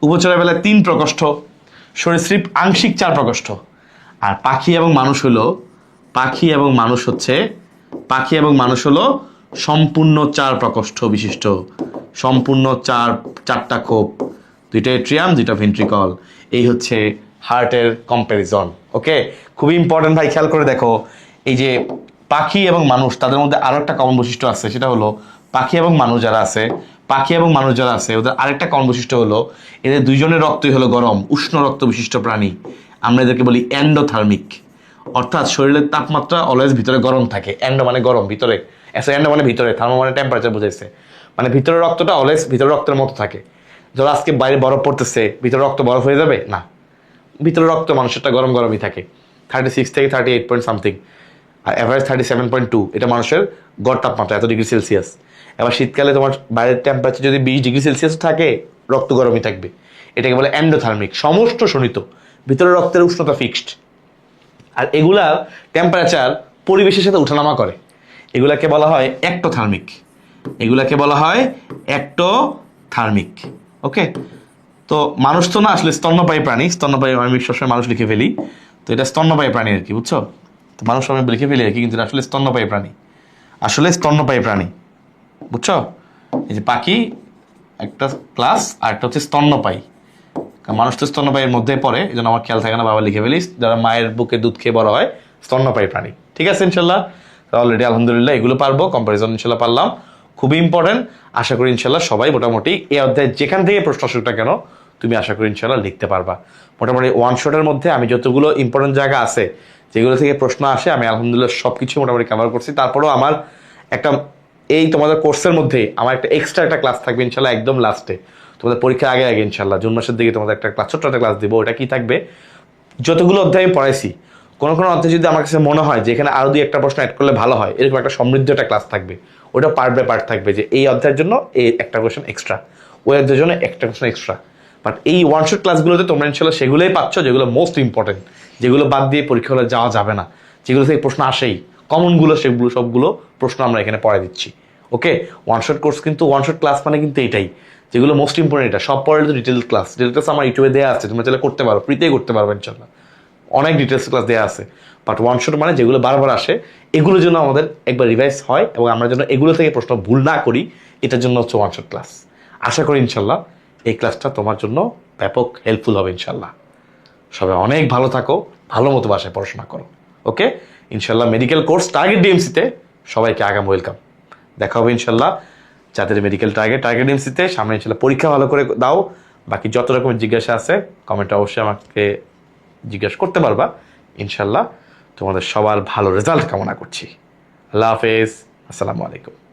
উভচরের বেলায় 3 প্রকোষ্ঠ, সরীসৃপ আংশিক 4 প্রকোষ্ঠ। আর পাখি এবং মানুষ হলো সম্পূর্ণ 4 প্রকোষ্ঠ বিশিষ্ট, সম্পূর্ণ 4টা খোপ, 2টা এট্রিয়াম 2টা ভেন্ট্রিকল। এই হচ্ছে হার্টের কম্প্যারিজন। ওকে, খুবই ইম্পর্টেন্ট ভাই, খেয়াল করে দেখো। এই যে পাখি এবং মানুষ, তাদের মধ্যে আরো একটা কমন বৈশিষ্ট্য আছে, সেটা হলো পাখি এবং মানুষ যারা আছে ওদের আরেকটা কমন বৈশিষ্ট্য হলো এদের দুইজনের রক্তই হলো গরম, উষ্ণ রক্ত বিশিষ্ট প্রাণী। আমরা এদেরকে বলি এন্ডোথার্মিক, অর্থাৎ শরীরের তাপমাত্রা অলওয়েজ ভিতরে গরম থাকে। এন্ডো মানে গরম, ভিতরে, এন্ডো মানে ভিতরে, থার্মো মানে টেম্পারেচার বুঝাইছে, মানে ভিতরে রক্তটা অলওয়েজ ভিতরে রক্তের মতো থাকে। ধরো আজকে বাইরে বরফ পড়তেছে, ভিতরে রক্ত বরফ হয়ে যাবে না, ভিতরে রক্ত মানুষেরটা গরম গরমই থাকে, 36 থেকে 38 পয়েন্ট সামথিং, আর অ্যাভারেজ 37.2, এটা মানুষের গড় তাপমাত্রা, এত ডিগ্রি সেলসিয়াস। এবার শীতকালে তোমার বাইরের টেম্পারেচার যদি 20 ডিগ্রি সেলসিয়াস থাকে, রক্ত গরমই থাকবে। এটাকে বলে এন্ডোথার্মিক, সমস্ত শোণিত, ভিতরে রক্তের উষ্ণতা ফিক্সড। আর এগুলা টেম্পারেচার পরিবেশের সাথে উঠানামা করে, এগুলাকে বলা হয় অ্যাক্টোথার্মিক। ওকে, তো মানুষ তো না, আসলে স্তন্যপায়ী প্রাণী, আমি সবসময় মানুষ লিখে ফেলি, তো এটা স্তন্যপায়ী প্রাণী আর কি, বুঝছো? তো মানুষ আমি লিখে ফেলি আর কি, কিন্তু আসলে স্তন্যপায়ী প্রাণী, বুঝছো? এই যে পাখি একটা ক্লাস, আর একটা হচ্ছে স্তন্যপায়ী। মানুষ তো স্তন্যপায়ীর মধ্যে পড়ে, এই জন্য আমার খেয়াল থাকে না, বাবা লিখে ফেলিস, যারা মায়ের বুকে দুধ খেয়ে বড় হয়, স্তন্যপায়ী প্রাণী। ঠিক আছে ইনশাল্লাহ, অলরেডি আলহামদুলিল্লাহ এগুলো পারবো, কম্পারিজন ইনশাল্লাহ পারলাম, খুবই ইম্পর্টেন্ট। আশা করি ইনশাল্লাহ সবাই মোটামুটি এই অধ্যায় যেখান থেকে প্রশ্ন আসুকটা কেন, তুমি আশা করি ইনশাল্লাহ লিখতে পারবা। মোটামুটি ওয়ান শটের মধ্যে আমি যতগুলো ইম্পর্টেন্ট জায়গা আছে যেগুলো থেকে প্রশ্ন আসে, আমি আলহামদুলিল্লাহ সবকিছু মোটামুটি কভার করছি। তারপরেও আমার একটা, এই তোমাদের কোর্সের মধ্যে আমার একটা এক্সট্রা একটা ক্লাস থাকবে ইনশাল্লাহ একদম লাস্টে, তোমাদের পরীক্ষার আগে ইনশাল্লাহ জুন মাসের দিকে তোমাদের একটা ক্লাস, ছোট্ট একটা ক্লাস দিব। ওটা কি থাকবে, যতগুলো অধ্যায় আমি পড়াইছি, কোনো অধ্যায় যদি আমার কাছে মনে হয় যে এখানে আরো 2-1টা প্রশ্ন অ্যাড করলে ভালো হয়, এরকম একটা সমৃদ্ধ একটা ক্লাস থাকবে। ওটা পার্ট বাই পার্ট থাকবে, যে এই অধ্যায়ের জন্য এই একটা কোয়েশ্চেন এক্সট্রা, ওই অধ্যায়ের জন্য একটা কোয়েশ্চেন এক্সট্রা। বাট এই ওয়ান শট ক্লাসগুলোতে তোমরা ইনশাল্লাহ সেগুলোই পাচ্ছ, যেগুলো মোস্ট ইম্পর্টেন্ট, যেগুলো বাদ দিয়ে পরীক্ষা হলে যাওয়া যাবে না, যেগুলো থেকে প্রশ্ন আসেই কমনগুলো, সেগুলো সবগুলো প্রশ্ন আমরা এখানে পড়াই দিচ্ছি। ওকে, ওয়ান শট কোর্স কিন্তু, ওয়ান শট ক্লাস মানে কিন্তু এটাই, যেগুলো মোস্ট ইম্পর্টেন্ট। এটা সব পড়ালে তো ডিটেলস ক্লাস আমার ইউটিউবে দেওয়া আছে, তোমরা চাইলে করতে পারো, ফ্রিতেই করতে পারবে ইনশাল্লাহ, অনেক ডিটেলস ক্লাস দেওয়া আছে। বাট ওয়ান শট মানে যেগুলো বারবার আসে, এগুলোর জন্য আমাদের একবার রিভাইজ হয়, এবং আমরা যেন এগুলো থেকে প্রশ্ন ভুল না করি, এটার জন্য হচ্ছে ওয়ান শট ক্লাস। আশা করি ইনশাল্লাহ এই ক্লাসটা তোমার জন্য ব্যাপক হেল্পফুল হবে ইনশাল্লাহ। সবাই অনেক ভালো থাকো, ভালো মতো বাসায় পড়াশোনা করো। ওকে, ইনশাল্লাহ মেডিকেল কোর্স টার্গেট ডিএমসিতে সবাইকে আগাম ওয়েলকাম। দেখা হবে ইনশাল্লাহ যাদের মেডিকেল টার্গেট ডিএমসিতে, সামনে ইনশাল্লাহ পরীক্ষা ভালো করে দাও। বাকি যত রকমের জিজ্ঞাসা আছে কমেন্টে অবশ্যই আমাকে জিজ্ঞাসা করতে পারবা। ইনশাল্লাহ তোমাদের সবার ভালো রেজাল্ট কামনা করছি। আল্লাহ হাফেজ, আসসালামু আলাইকুম।